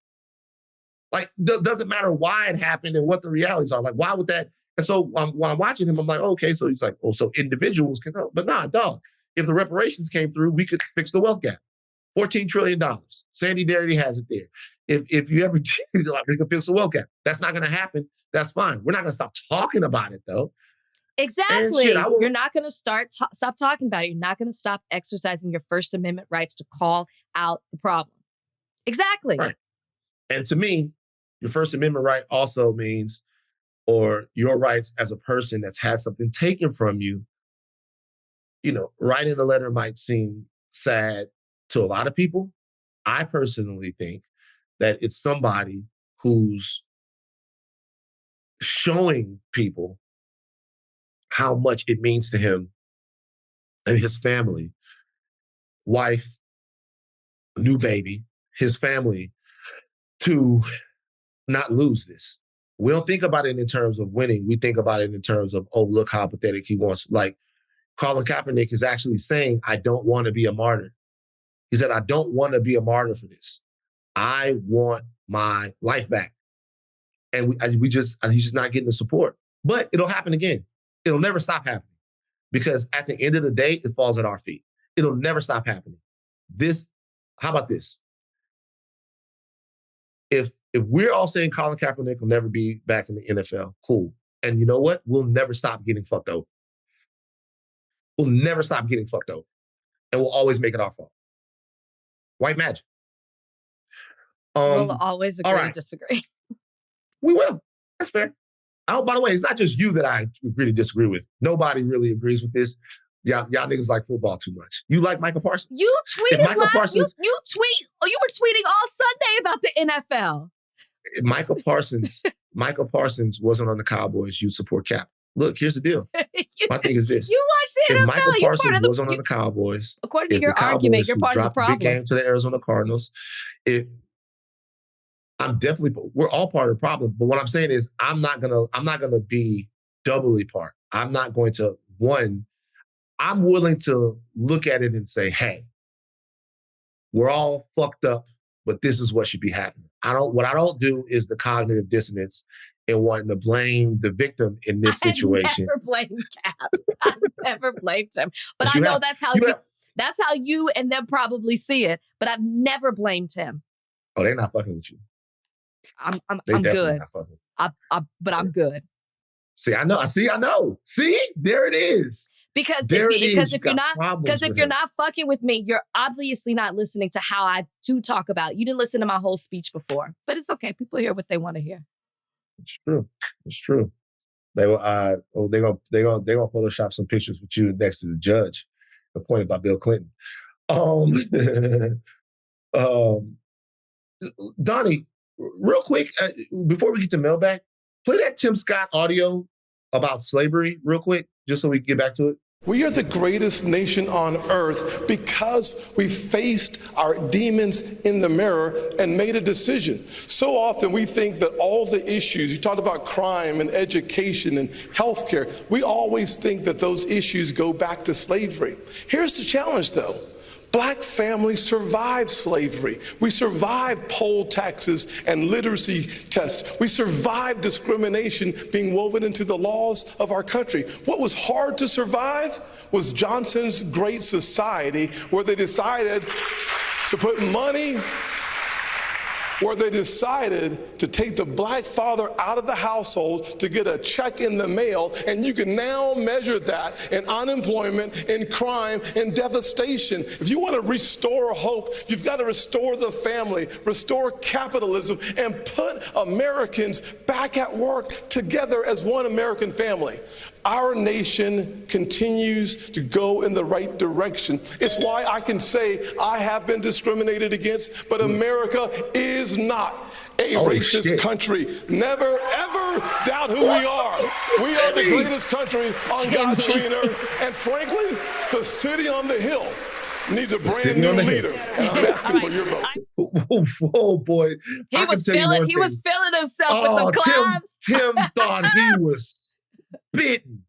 [SPEAKER 1] Like, doesn't matter why it happened and what the realities are. Like, why would that? And so when I'm watching him, I'm like, okay, so he's like, oh, so individuals can help. But nah, dog, if the reparations came through, we could fix the wealth gap. $14 trillion. Sandy Darity has it there. If you ever did, like, we can fix the wealth gap. That's not going to happen. That's fine. We're not going to stop talking about it, though.
[SPEAKER 2] Exactly. You're not going to stop talking about it. You're not going to stop exercising your First Amendment rights to call out the problem. Exactly.
[SPEAKER 1] Right. And to me, your First Amendment right also means, or your rights as a person that's had something taken from you, writing a letter might seem sad to a lot of people. I personally think that it's somebody who's showing people how much it means to him and his family, wife, new baby, his family, to not lose this. We don't think about it in terms of winning. We think about it in terms of, oh, look how pathetic he wants. Like, Colin Kaepernick is actually saying, I don't want to be a martyr. He said, I don't want to be a martyr for this. I want my life back. And he's just not getting the support. But it'll happen again. It'll never stop happening because at the end of the day, it falls at our feet. It'll never stop happening. How about this? If we're all saying Colin Kaepernick will never be back in the NFL, cool. And you know what? We'll never stop getting fucked over. We'll never stop getting fucked over. And we'll always make it our fault. White magic.
[SPEAKER 2] We'll always agree to disagree.
[SPEAKER 1] We will. That's fair. By the way, it's not just you that I really disagree with. Nobody really agrees with this. Y'all niggas like football too much. You like Michael Parsons?
[SPEAKER 2] You tweeted you were tweeting all Sunday about the NFL.
[SPEAKER 1] Michael Parsons wasn't on the Cowboys. You support Cap. Look, here's the deal. My thing is this.
[SPEAKER 2] You watch the NFL.
[SPEAKER 1] If Michael Parsons wasn't on the Cowboys,
[SPEAKER 2] according to your argument, you're part of the problem.
[SPEAKER 1] Big game to the Arizona Cardinals. We're all part of the problem. But what I'm saying is I'm not gonna be doubly part. I'm not going to, I'm willing to look at it and say, hey, we're all fucked up, but this is what should be happening. What I don't do is the cognitive dissonance and wanting to blame the victim in this situation.
[SPEAKER 2] I never blamed Cap. I never blamed him. But I know that's how you and them probably see it. But I've never blamed him.
[SPEAKER 1] Oh, they're not fucking with you.
[SPEAKER 2] I'm good. But I'm good.
[SPEAKER 1] See, I know. See, there it is.
[SPEAKER 2] Because if you're not fucking with me, you're obviously not listening to how I do talk about. You didn't listen to my whole speech before, but it's okay. People hear what they want to hear.
[SPEAKER 1] It's true. They gonna Photoshop some pictures with you next to the judge, appointed by Bill Clinton. Donnie, real quick, before we get to Mailbag, play that Tim Scott audio about slavery real quick, just so we can get back to it.
[SPEAKER 4] We are the greatest nation on earth because we faced our demons in the mirror and made a decision. So often we think that all the issues, you talked about crime and education and healthcare, we always think that those issues go back to slavery. Here's the challenge though. Black families survived slavery. We survived poll taxes and literacy tests. We survived discrimination being woven into the laws of our country. What was hard to survive was Johnson's Great Society, where they decided to put money, where they decided to take the black father out of the household to get a check in the mail, and you can now measure that in unemployment, in crime, in devastation. If you want to restore hope, you've got to restore the family, restore capitalism, and put Americans back at work together as one American family. Our nation continues to go in the right direction. It's why I can say I have been discriminated against, but America is not a racist country. Never, ever doubt who we are. We are the greatest country on God's green earth. And frankly, the city on the hill needs a brand new leader. And I'm asking for your vote.
[SPEAKER 1] Oh, boy.
[SPEAKER 2] He was feeling himself with the clouds.
[SPEAKER 1] Tim thought he was spitting.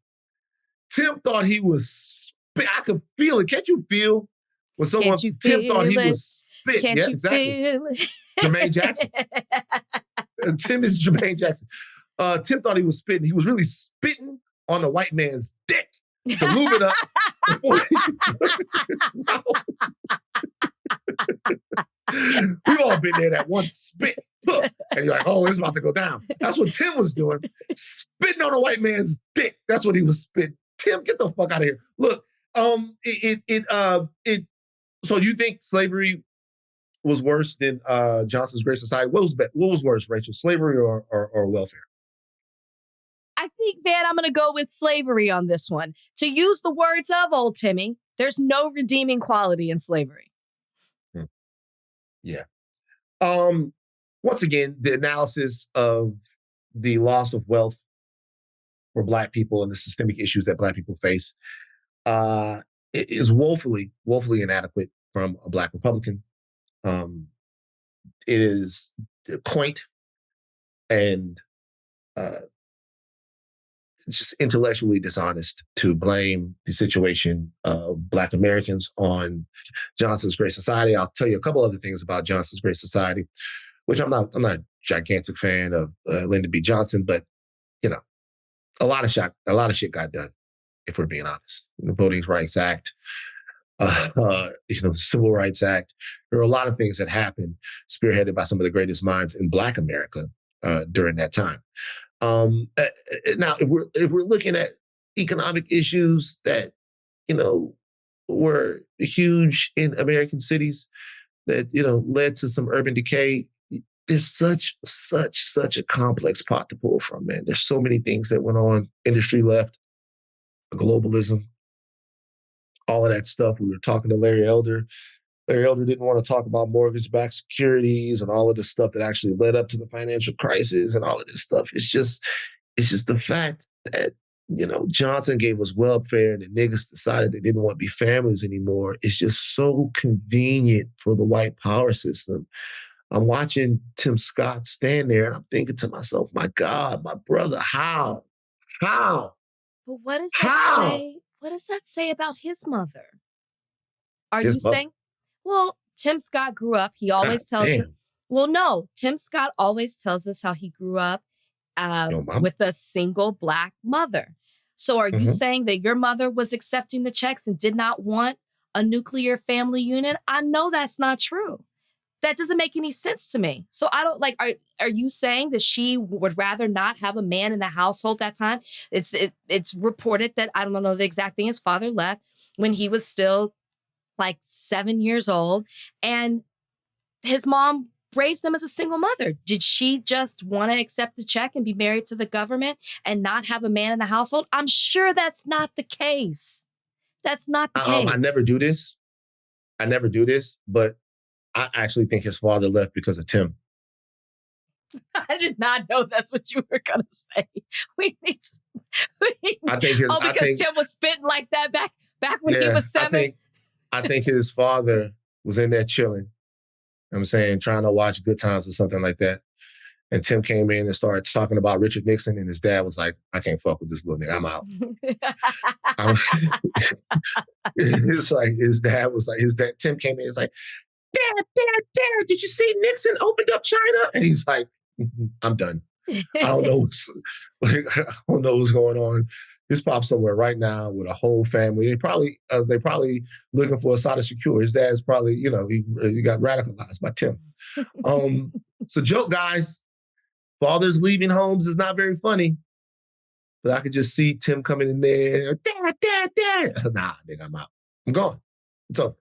[SPEAKER 1] Tim thought he was spitting. I could feel it. Can't you feel when someone, Tim thought he was spitting?
[SPEAKER 2] Can't you feel it?
[SPEAKER 1] Jermaine Jackson. Tim is Jermaine Jackson. Tim thought he was spitting. He was really spitting on the white man's dick to lube it up before he put it in his mouth. We've all been there, that one spit, and you're like, oh, it's about to go down. That's what Tim was doing, spitting on a white man's dick. That's what he was spitting. Tim, get the fuck out of here. Look, so you think slavery was worse than Johnson's Great Society? What was worse, Rachel, slavery or welfare?
[SPEAKER 2] I think, Van, I'm going to go with slavery on this one. To use the words of old Timmy, there's no redeeming quality in slavery.
[SPEAKER 1] Yeah. Once again, the analysis of the loss of wealth for Black people and the systemic issues that Black people face is woefully inadequate from a Black Republican. It is quaint and just intellectually dishonest to blame the situation of Black Americans on Johnson's Great Society. I'll tell you a couple other things about Johnson's Great Society. which I'm not a gigantic fan of Lyndon B. Johnson, but a lot of shit got done, if we're being honest. The Voting Rights Act, the Civil Rights Act. There are a lot of things that happened, spearheaded by some of the greatest minds in Black America during that time. Now, if we're looking at economic issues that were huge in American cities, that led to some urban decay, there's such a complex pot to pull from, man. There's so many things that went on. Industry left, globalism, all of that stuff. We were talking to Larry Elder. Larry Elder didn't want to talk about mortgage-backed securities and all of the stuff that actually led up to the financial crisis and all of this stuff. It's just the fact that, Johnson gave us welfare and the niggas decided they didn't want to be families anymore. It's just so convenient for the white power system. I'm watching Tim Scott stand there and I'm thinking to myself, my God, my brother, how?
[SPEAKER 2] But what does that say? What does that say about his mother? Are you saying, well, Tim Scott grew up, he always tells us, Tim Scott always tells us how he grew up with a single Black mother. So are you saying that your mother was accepting the checks and did not want a nuclear family unit? I know that's not true. That doesn't make any sense to me. So I don't are you saying that she would rather not have a man in the household that time? It's reported that, I don't know the exact thing, his father left when he was still like 7 years old, and his mom raised them as a single mother. Did she just want to accept the check and be married to the government and not have a man in the household? I'm sure that's not the case. That's not the case.
[SPEAKER 1] I never do this, but I actually think his father left because of Tim.
[SPEAKER 2] I did not know that's what you were going to say. Because Tim was spitting like that back when he was 7.
[SPEAKER 1] I think his father was in there chilling. I'm saying, trying to watch Good Times or something like that. And Tim came in and started talking about Richard Nixon, and his dad was like, I can't fuck with this little nigga. I'm out. It's like Tim came in and was like, Dad, did you see Nixon opened up China? And he's like, I'm done. I don't know what's going on. His pop's somewhere right now with a whole family. They probably looking for a side of secure. His dad's probably, he got radicalized by Tim. So joke, guys. Fathers leaving homes is not very funny. But I could just see Tim coming in there. Dad. Nah, nigga, I'm out. I'm gone. It's over.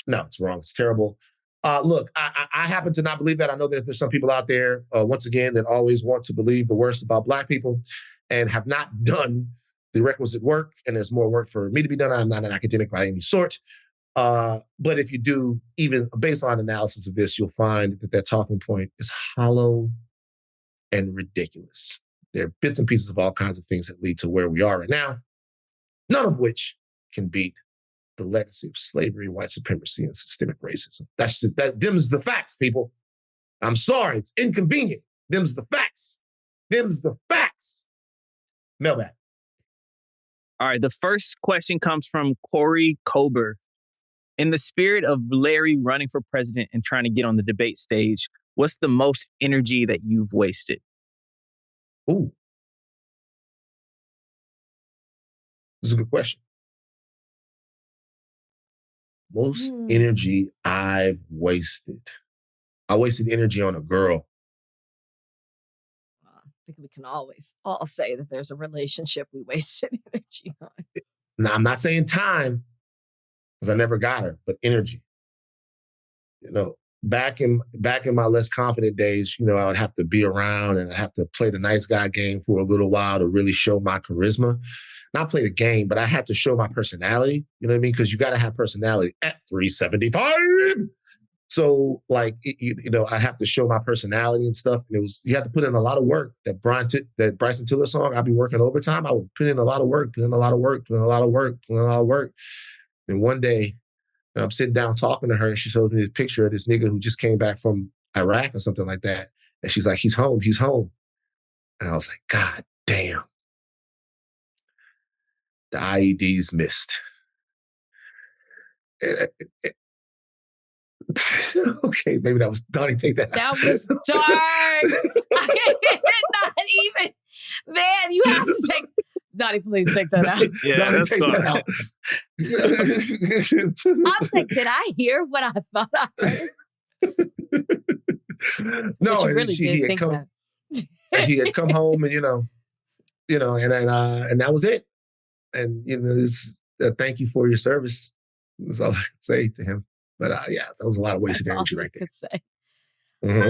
[SPEAKER 1] No, it's wrong. It's terrible. Look, I happen to not believe that. I know that there's some people out there, once again, that always want to believe the worst about Black people and have not done the requisite work. And there's more work for me to be done. I'm not an academic by any sort. But if you do even a baseline analysis of this, you'll find that talking point is hollow and ridiculous. There are bits and pieces of all kinds of things that lead to where we are right now, none of which can beat the legacy of slavery, white supremacy, and systemic racism. Them's the facts, people. I'm sorry, it's inconvenient. Them's the facts. Mailbag.
[SPEAKER 3] All right, the first question comes from Corey Kober. In the spirit of Larry running for president and trying to get on the debate stage, what's the most energy that you've wasted?
[SPEAKER 1] Ooh. This is a good question. Most energy I've wasted. I wasted energy on a girl.
[SPEAKER 2] I think we can always all say that there's a relationship we wasted energy on.
[SPEAKER 1] Now, I'm not saying time, because I never got her, but energy. Back in my less confident days, I would have to be around and I have to play the nice guy game for a little while to really show my charisma. Not play the game, but I had to show my personality. You know what I mean? Because you got to have personality at 375. So, I have to show my personality and stuff. And you have to put in a lot of work. That Bryson Tiller song, I'd be working overtime. I would put in a lot of work. And one day, I'm sitting down talking to her, and she shows me this picture of this nigga who just came back from Iraq or something like that. And she's like, he's home. And I was like, God damn. The IEDs missed. Okay, maybe that was Donnie. Take that.
[SPEAKER 2] That was dark. I did not even. Man, you have to take. Donnie, please take that out.
[SPEAKER 3] Yeah,
[SPEAKER 1] Donnie,
[SPEAKER 3] that's
[SPEAKER 1] take
[SPEAKER 3] fine.
[SPEAKER 1] that out.
[SPEAKER 2] I was like, did I hear what I thought I heard?
[SPEAKER 1] No,
[SPEAKER 2] but you really did think
[SPEAKER 1] that. He had come home, and and that was it. And thank you for your service. That's all I could say to him. But yeah, that was a lot of wasted energy right there.
[SPEAKER 2] Could say.
[SPEAKER 1] Mm-hmm.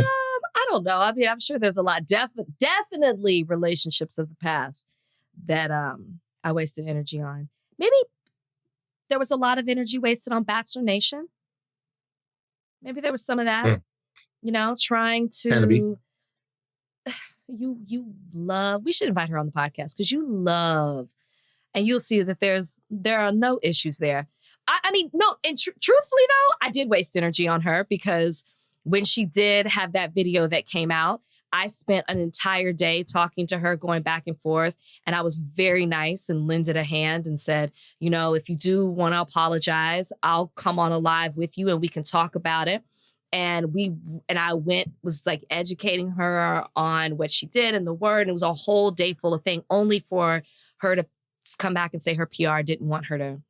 [SPEAKER 2] I don't know. I mean, I'm sure there's a lot. Definitely relationships of the past that I wasted energy on. Maybe there was a lot of energy wasted on Bachelor Nation. Maybe there was some of that. Trying to. You love. We should invite her on the podcast because you love, and you'll see that there are no issues there. I mean, no, and truthfully though, I did waste energy on her because when she did have that video that came out, I spent an entire day talking to her, going back and forth, and I was very nice and lended a hand and said, if you do want to apologize, I'll come on a live with you and we can talk about it. And I was like educating her on what she did and the word. And it was a whole day full of thing, only for her to come back and say her PR didn't want her to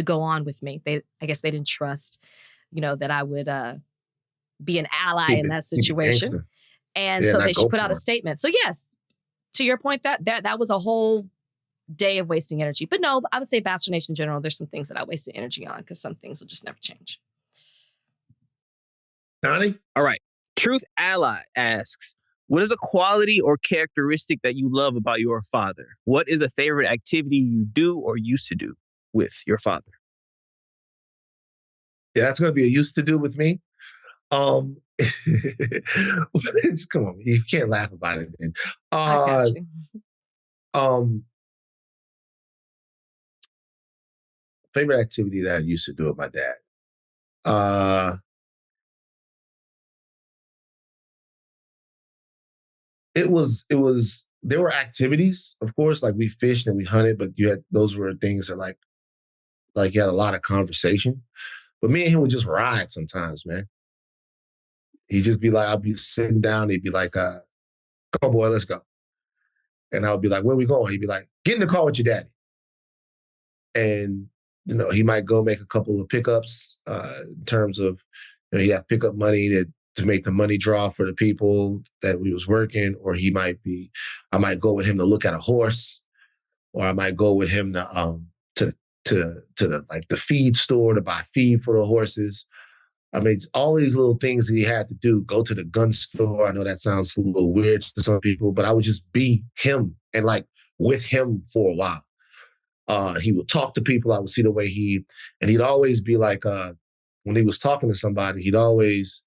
[SPEAKER 2] go on with me. I guess they didn't trust, that I would be an ally in that situation. And so she put out a statement. So yes, to your point, that was a whole day of wasting energy. But no, I would say Bachelor Nation in general, there's some things that I wasted energy on because some things will just never change.
[SPEAKER 1] Donnie?
[SPEAKER 3] All right. Truth Ally asks, what is a quality or characteristic that you love about your father? What is a favorite activity you do or used to do with your father?
[SPEAKER 1] Yeah, that's going to be a used to do with me. Come on, you can't laugh about it then.
[SPEAKER 2] I got you.
[SPEAKER 1] Favorite activity that I used to do with my dad. It was, there were activities, of course, like we fished and we hunted, but those were things that like you had a lot of conversation. But me and him would just ride sometimes, man. He'd just be like, I'll be sitting down. He'd be like, come on, boy, let's go. And I would be like, where we going? He'd be like, get in the car with your daddy. And, he might go make a couple of pickups in terms of, he'd have pickup money to make the money draw for the people that we was working, or I might go with him to look at a horse, or I might go with him to the feed store to buy feed for the horses. I mean, all these little things that he had to do, go to the gun store. I know that sounds a little weird to some people, but I would just be him and like with him for a while. He would talk to people. I would see the way and he'd always be like, when he was talking to somebody, he'd always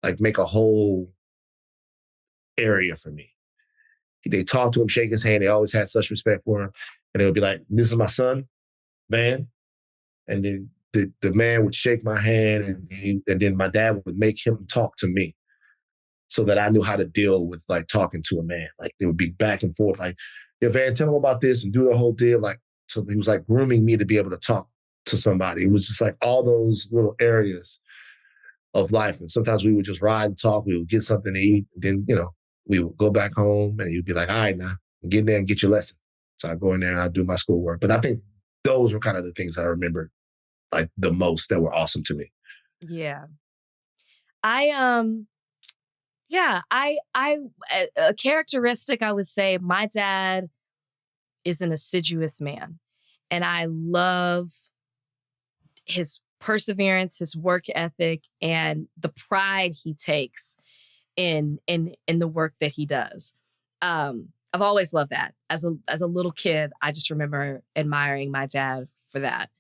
[SPEAKER 1] like make a whole area for me. They talked to him, shake his hand. They always had such respect for him. And they would be like, this is my son, man. And then the man would shake my hand and then my dad would make him talk to me so that I knew how to deal with like talking to a man. Like they would be back and forth. Like, yeah, Van, tell him about this and do the whole deal. Like, so he was like grooming me to be able to talk to somebody. It was just like all those little areas of life. And sometimes we would just ride and talk. We would get something to eat. And then, we would go back home and he'd be like, all right, now get in there and get your lesson. So I go in there and I do my schoolwork. But I think those were kind of the things that I remember like the most that were awesome to me.
[SPEAKER 2] Yeah. A characteristic I would say, my dad is an assiduous man. And I love his perseverance, his work ethic, and the pride he takes in the work that he does. I've always loved that. As a little kid, I just remember admiring my dad for that.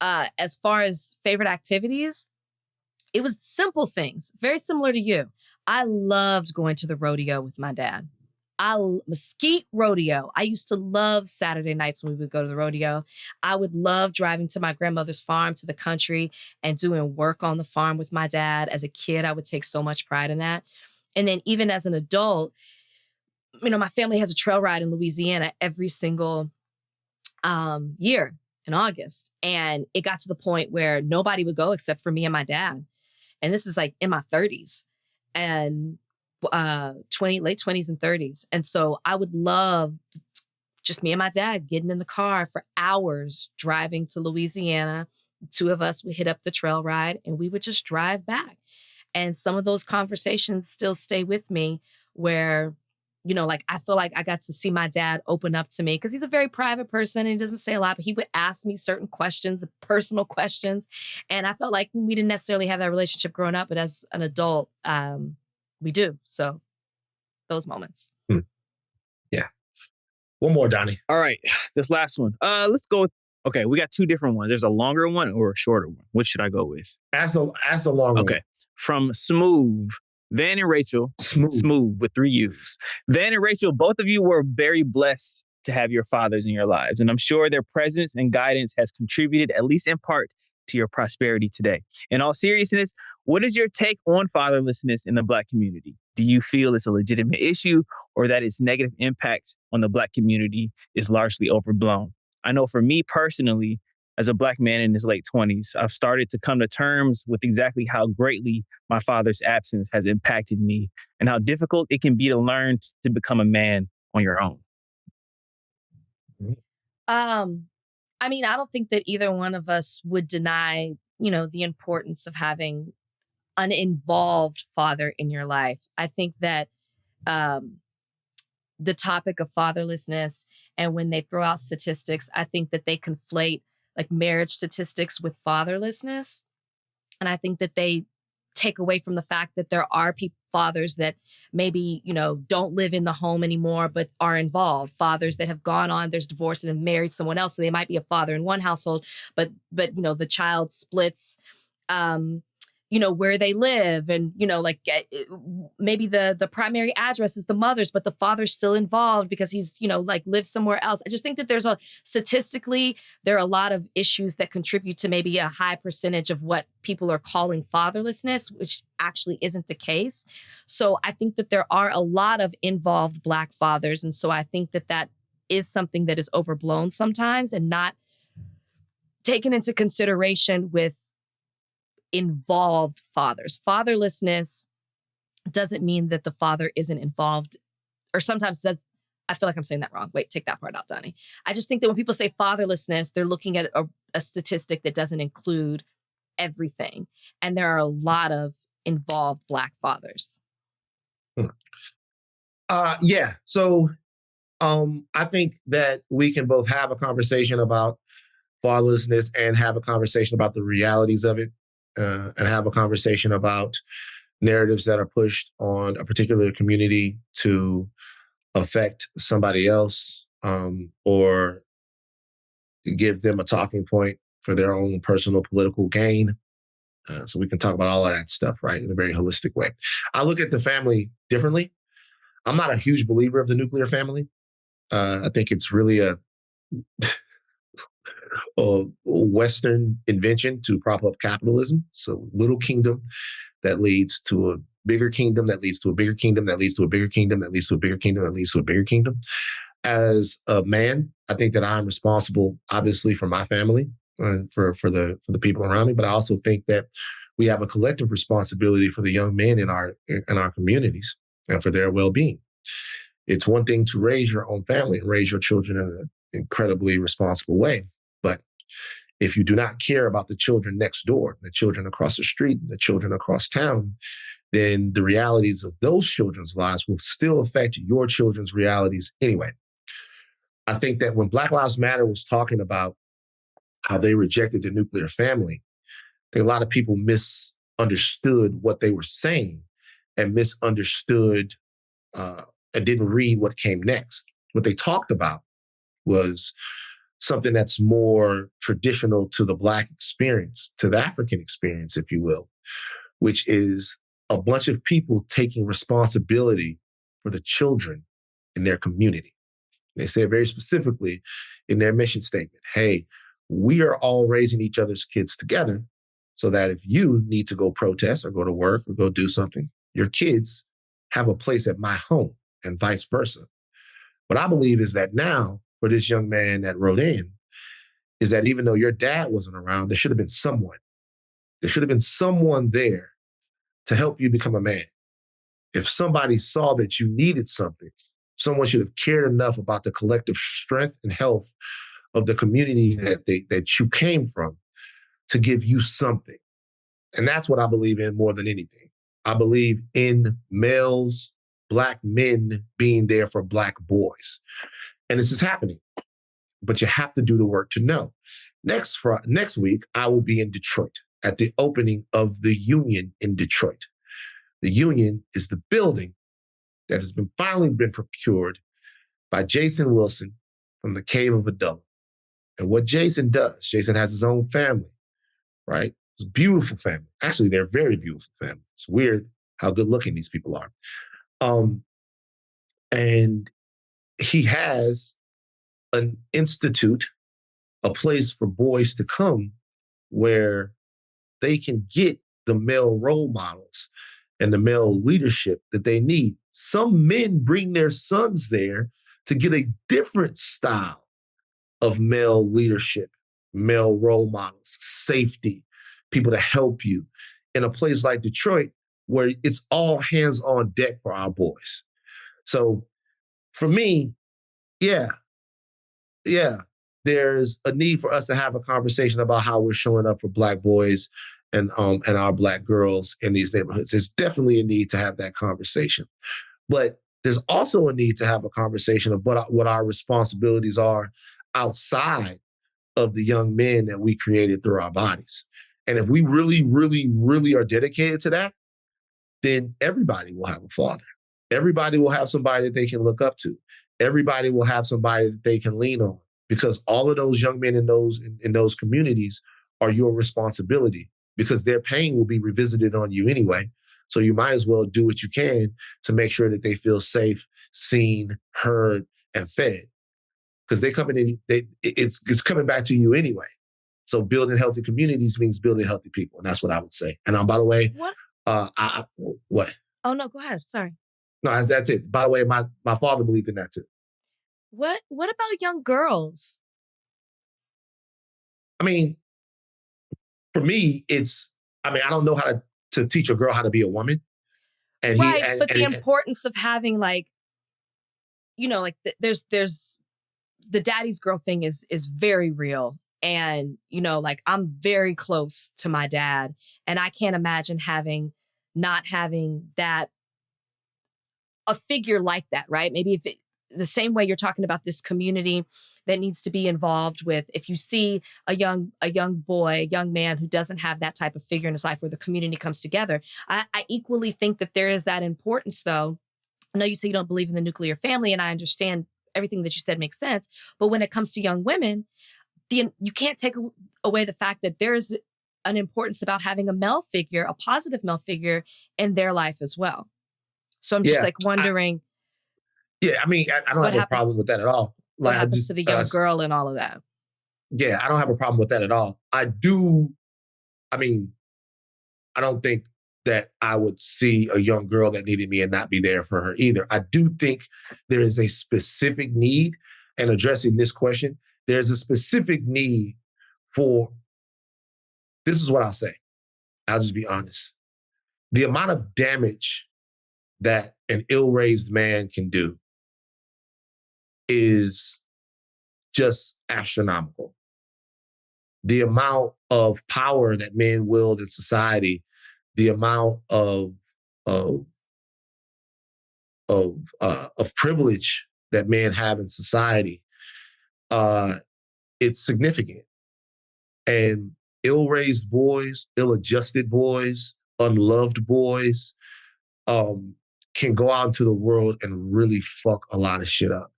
[SPEAKER 2] As far as favorite activities, it was simple things, very similar to you. I loved going to the rodeo with my dad. Mesquite Rodeo. I used to love Saturday nights when we would go to the rodeo. I would love driving to my grandmother's farm to the country and doing work on the farm with my dad. As a kid, I would take so much pride in that. And then even as an adult, my family has a trail ride in Louisiana every single year. in August. And it got to the point where nobody would go except for me and my dad. And this is like in my 30s and late 20s and 30s. And so I would love just me and my dad getting in the car for hours, driving to Louisiana. The two of us would hit up the trail ride and we would just drive back. And some of those conversations still stay with me where, you know, like I feel like I got to see my dad open up to me because he's a very private person and he doesn't say a lot, but he would ask me certain questions, personal questions. And I felt like we didn't necessarily have that relationship growing up, but as an adult, we do. So those moments.
[SPEAKER 1] Yeah. One more, Donnie.
[SPEAKER 3] All right. This last one. Let's go with, okay, we got two different ones. There's a longer one or a shorter one. Which should I go with?
[SPEAKER 1] Ask the longer one.
[SPEAKER 3] Okay. From Smooth, Van and Rachel. Smooth with 3 U's. Van and Rachel, both of you were very blessed to have your fathers in your lives. And I'm sure their presence and guidance has contributed, at least in part, to your prosperity today. In all seriousness, what is your take on fatherlessness in the Black community? Do you feel it's a legitimate issue or that its negative impact on the Black community is largely overblown? I know for me personally, as a Black man in his late 20s, I've started to come to terms with exactly how greatly my father's absence has impacted me and how difficult it can be to learn to become a man on your own.
[SPEAKER 2] I mean, I don't think that either one of us would deny, you know, the importance of having an involved father in your life. I think that the topic of fatherlessness and when they throw out statistics, I think that they conflate like marriage statistics with fatherlessness. And I think that they take away from the fact that there are fathers that maybe, you know, don't live in the home anymore, but are involved. Fathers that have gone on, there's divorce and have married someone else. So they might be a father in one household, but, you know, the child splits, you know, where they live and, you know, like maybe the primary address is the mother's, but the father's still involved because he's, you know, like lives somewhere else. I just think that statistically, there are a lot of issues that contribute to maybe a high percentage of what people are calling fatherlessness, which actually isn't the case. So I think that there are a lot of involved Black fathers. And so I think that that is something that is overblown sometimes and not taken into consideration with involved fathers. Fatherlessness doesn't mean that the father isn't involved, or sometimes says, I feel like I'm saying that wrong. Wait, take that part out, Donnie. I just think that when people say fatherlessness, they're looking at a statistic that doesn't include everything. And there are a lot of involved Black fathers.
[SPEAKER 1] Yeah. So I think that we can both have a conversation about fatherlessness and have a conversation about the realities of it. And have a conversation about narratives that are pushed on a particular community to affect somebody else or give them a talking point for their own personal political gain. So we can talk about all of that stuff, right, in a very holistic way. I look at the family differently. I'm not a huge believer of the nuclear family. I think it's really a Western invention to prop up capitalism. So little kingdom that leads to a bigger kingdom, that leads to a bigger kingdom, that leads to a bigger kingdom, that leads to a bigger kingdom, that leads to a bigger kingdom. As a man, I think that I'm responsible, obviously, for my family and for the people around me. But I also think that we have a collective responsibility for the young men in our communities and for their well-being. It's one thing to raise your own family and raise your children in an incredibly responsible way. But if you do not care about the children next door, the children across the street, the children across town, then the realities of those children's lives will still affect your children's realities anyway. I think that when Black Lives Matter was talking about how they rejected the nuclear family, I think a lot of people misunderstood what they were saying and misunderstood and didn't read what came next. What they talked about was something that's more traditional to the Black experience, to the African experience, if you will, which is a bunch of people taking responsibility for the children in their community. They say very specifically in their mission statement, hey, we are all raising each other's kids together so that if you need to go protest or go to work or go do something, your kids have a place at my home and vice versa. What I believe is that now, for this young man that wrote in, is that even though your dad wasn't around, there should have been someone. There should have been someone there to help you become a man. If somebody saw that you needed something, someone should have cared enough about the collective strength and health of the community that you came from to give you something. And that's what I believe in more than anything. I believe in males, Black men being there for Black boys. And this is happening. But you have to do the work to know. Next week, I will be in Detroit at the opening of the Union in Detroit. The Union is the building that has finally been procured by Jason Wilson from the Cave of Adullam. And what Jason does, Jason has his own family, right? It's a beautiful family. Actually, they're a very beautiful family. It's weird how good looking these people are. And he has an institute, a place for boys to come where they can get the male role models and the male leadership that they need. Some men bring their sons there to get a different style of male leadership, male role models, safety, people to help you in a place like Detroit where it's all hands on deck for our boys. So for me, yeah, there's a need for us to have a conversation about how we're showing up for Black boys and our Black girls in these neighborhoods. There's definitely a need to have that conversation. But there's also a need to have a conversation of what our responsibilities are outside of the young men that we created through our bodies. And if we really, really, really are dedicated to that, then everybody will have a father. Everybody will have somebody that they can look up to. Everybody will have somebody that they can lean on, because all of those young men in those communities are your responsibility, because their pain will be revisited on you anyway. So you might as well do what you can to make sure that they feel safe, seen, heard, and fed. Because it's coming back to you anyway. So building healthy communities means building healthy people. And that's what I would say. And by the way,
[SPEAKER 2] what?
[SPEAKER 1] What?
[SPEAKER 2] Oh, no, go ahead. Sorry.
[SPEAKER 1] No, that's it. By the way, my father believed in that too.
[SPEAKER 2] What about young girls?
[SPEAKER 1] I mean, for me, I don't know how to teach a girl how to be a woman. And
[SPEAKER 2] the importance of having there's the daddy's girl thing is very real. And, I'm very close to my dad, and I can't imagine not having that, a figure like that, right? Maybe the same way you're talking about this community that needs to be involved with, if you see a young boy, a young man who doesn't have that type of figure in his life where the community comes together, I equally think that there is that importance, though. I know you say you don't believe in the nuclear family, and I understand everything that you said makes sense. But when it comes to young women, you can't take away the fact that there's an importance about having a male figure, a positive male figure in their life as well. So I'm just wondering.
[SPEAKER 1] I don't have a problem with that at all.
[SPEAKER 2] What happens to the young girl and all of that?
[SPEAKER 1] Yeah, I don't have a problem with that at all. I don't think that I would see a young girl that needed me and not be there for her either. I do think there is a specific need, and addressing this question, there's a specific need for, this is what I'll say. I'll just be honest. The amount of damage that an ill-raised man can do is just astronomical. The amount of power that men wield in society, the amount of privilege that men have in society, it's significant. And ill-raised boys, ill-adjusted boys, unloved boys can go out into the world and really fuck a lot of shit up.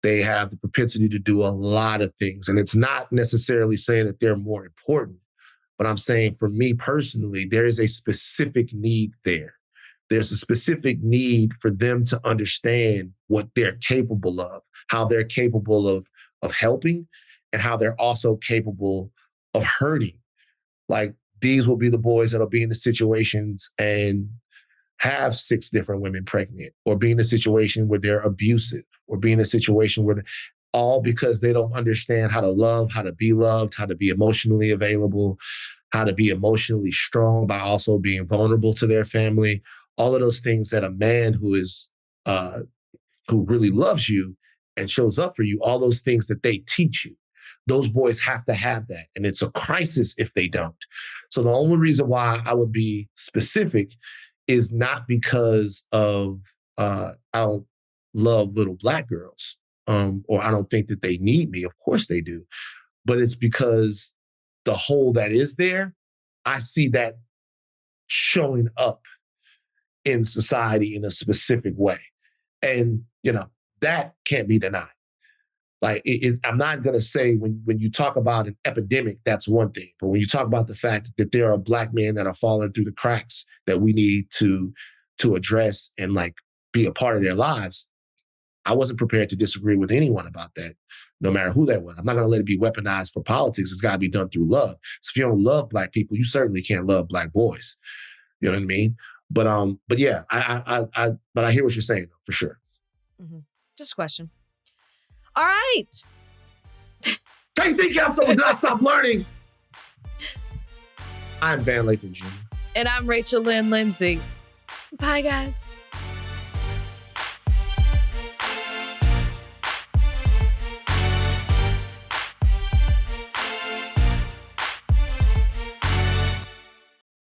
[SPEAKER 1] They have the propensity to do a lot of things. And it's not necessarily saying that they're more important, but I'm saying for me personally, there is a specific need there. There's a specific need for them to understand what they're capable of, how they're capable of helping, and how they're also capable of hurting. Like, these will be the boys that'll be in the situations and have 6 different women pregnant, or be in a situation where they're abusive, or be in a situation where all because they don't understand how to love, how to be loved, how to be emotionally available, how to be emotionally strong by also being vulnerable to their family. All of those things that a man who is who really loves you and shows up for you, all those things that they teach you. Those boys have to have that. And it's a crisis if they don't. So the only reason why I would be specific is not because of I don't love little Black girls, or I don't think that they need me. Of course they do. But it's because the hole that is there, I see that showing up in society in a specific way. And, that can't be denied. Like, I'm not going to say when you talk about an epidemic, that's one thing. But when you talk about the fact that there are Black men that are falling through the cracks that we need to address and like be a part of their lives, I wasn't prepared to disagree with anyone about that, no matter who that was. I'm not going to let it be weaponized for politics. It's got to be done through love. So if you don't love Black people, you certainly can't love Black boys. You know what I mean? But yeah, but I hear what you're saying, though, for sure.
[SPEAKER 2] Mm-hmm. Just a question. All right.
[SPEAKER 1] Take the council until I stop learning. I'm Van Lathan Jr.
[SPEAKER 2] And I'm Rachel Lynn Lindsay. Bye, guys.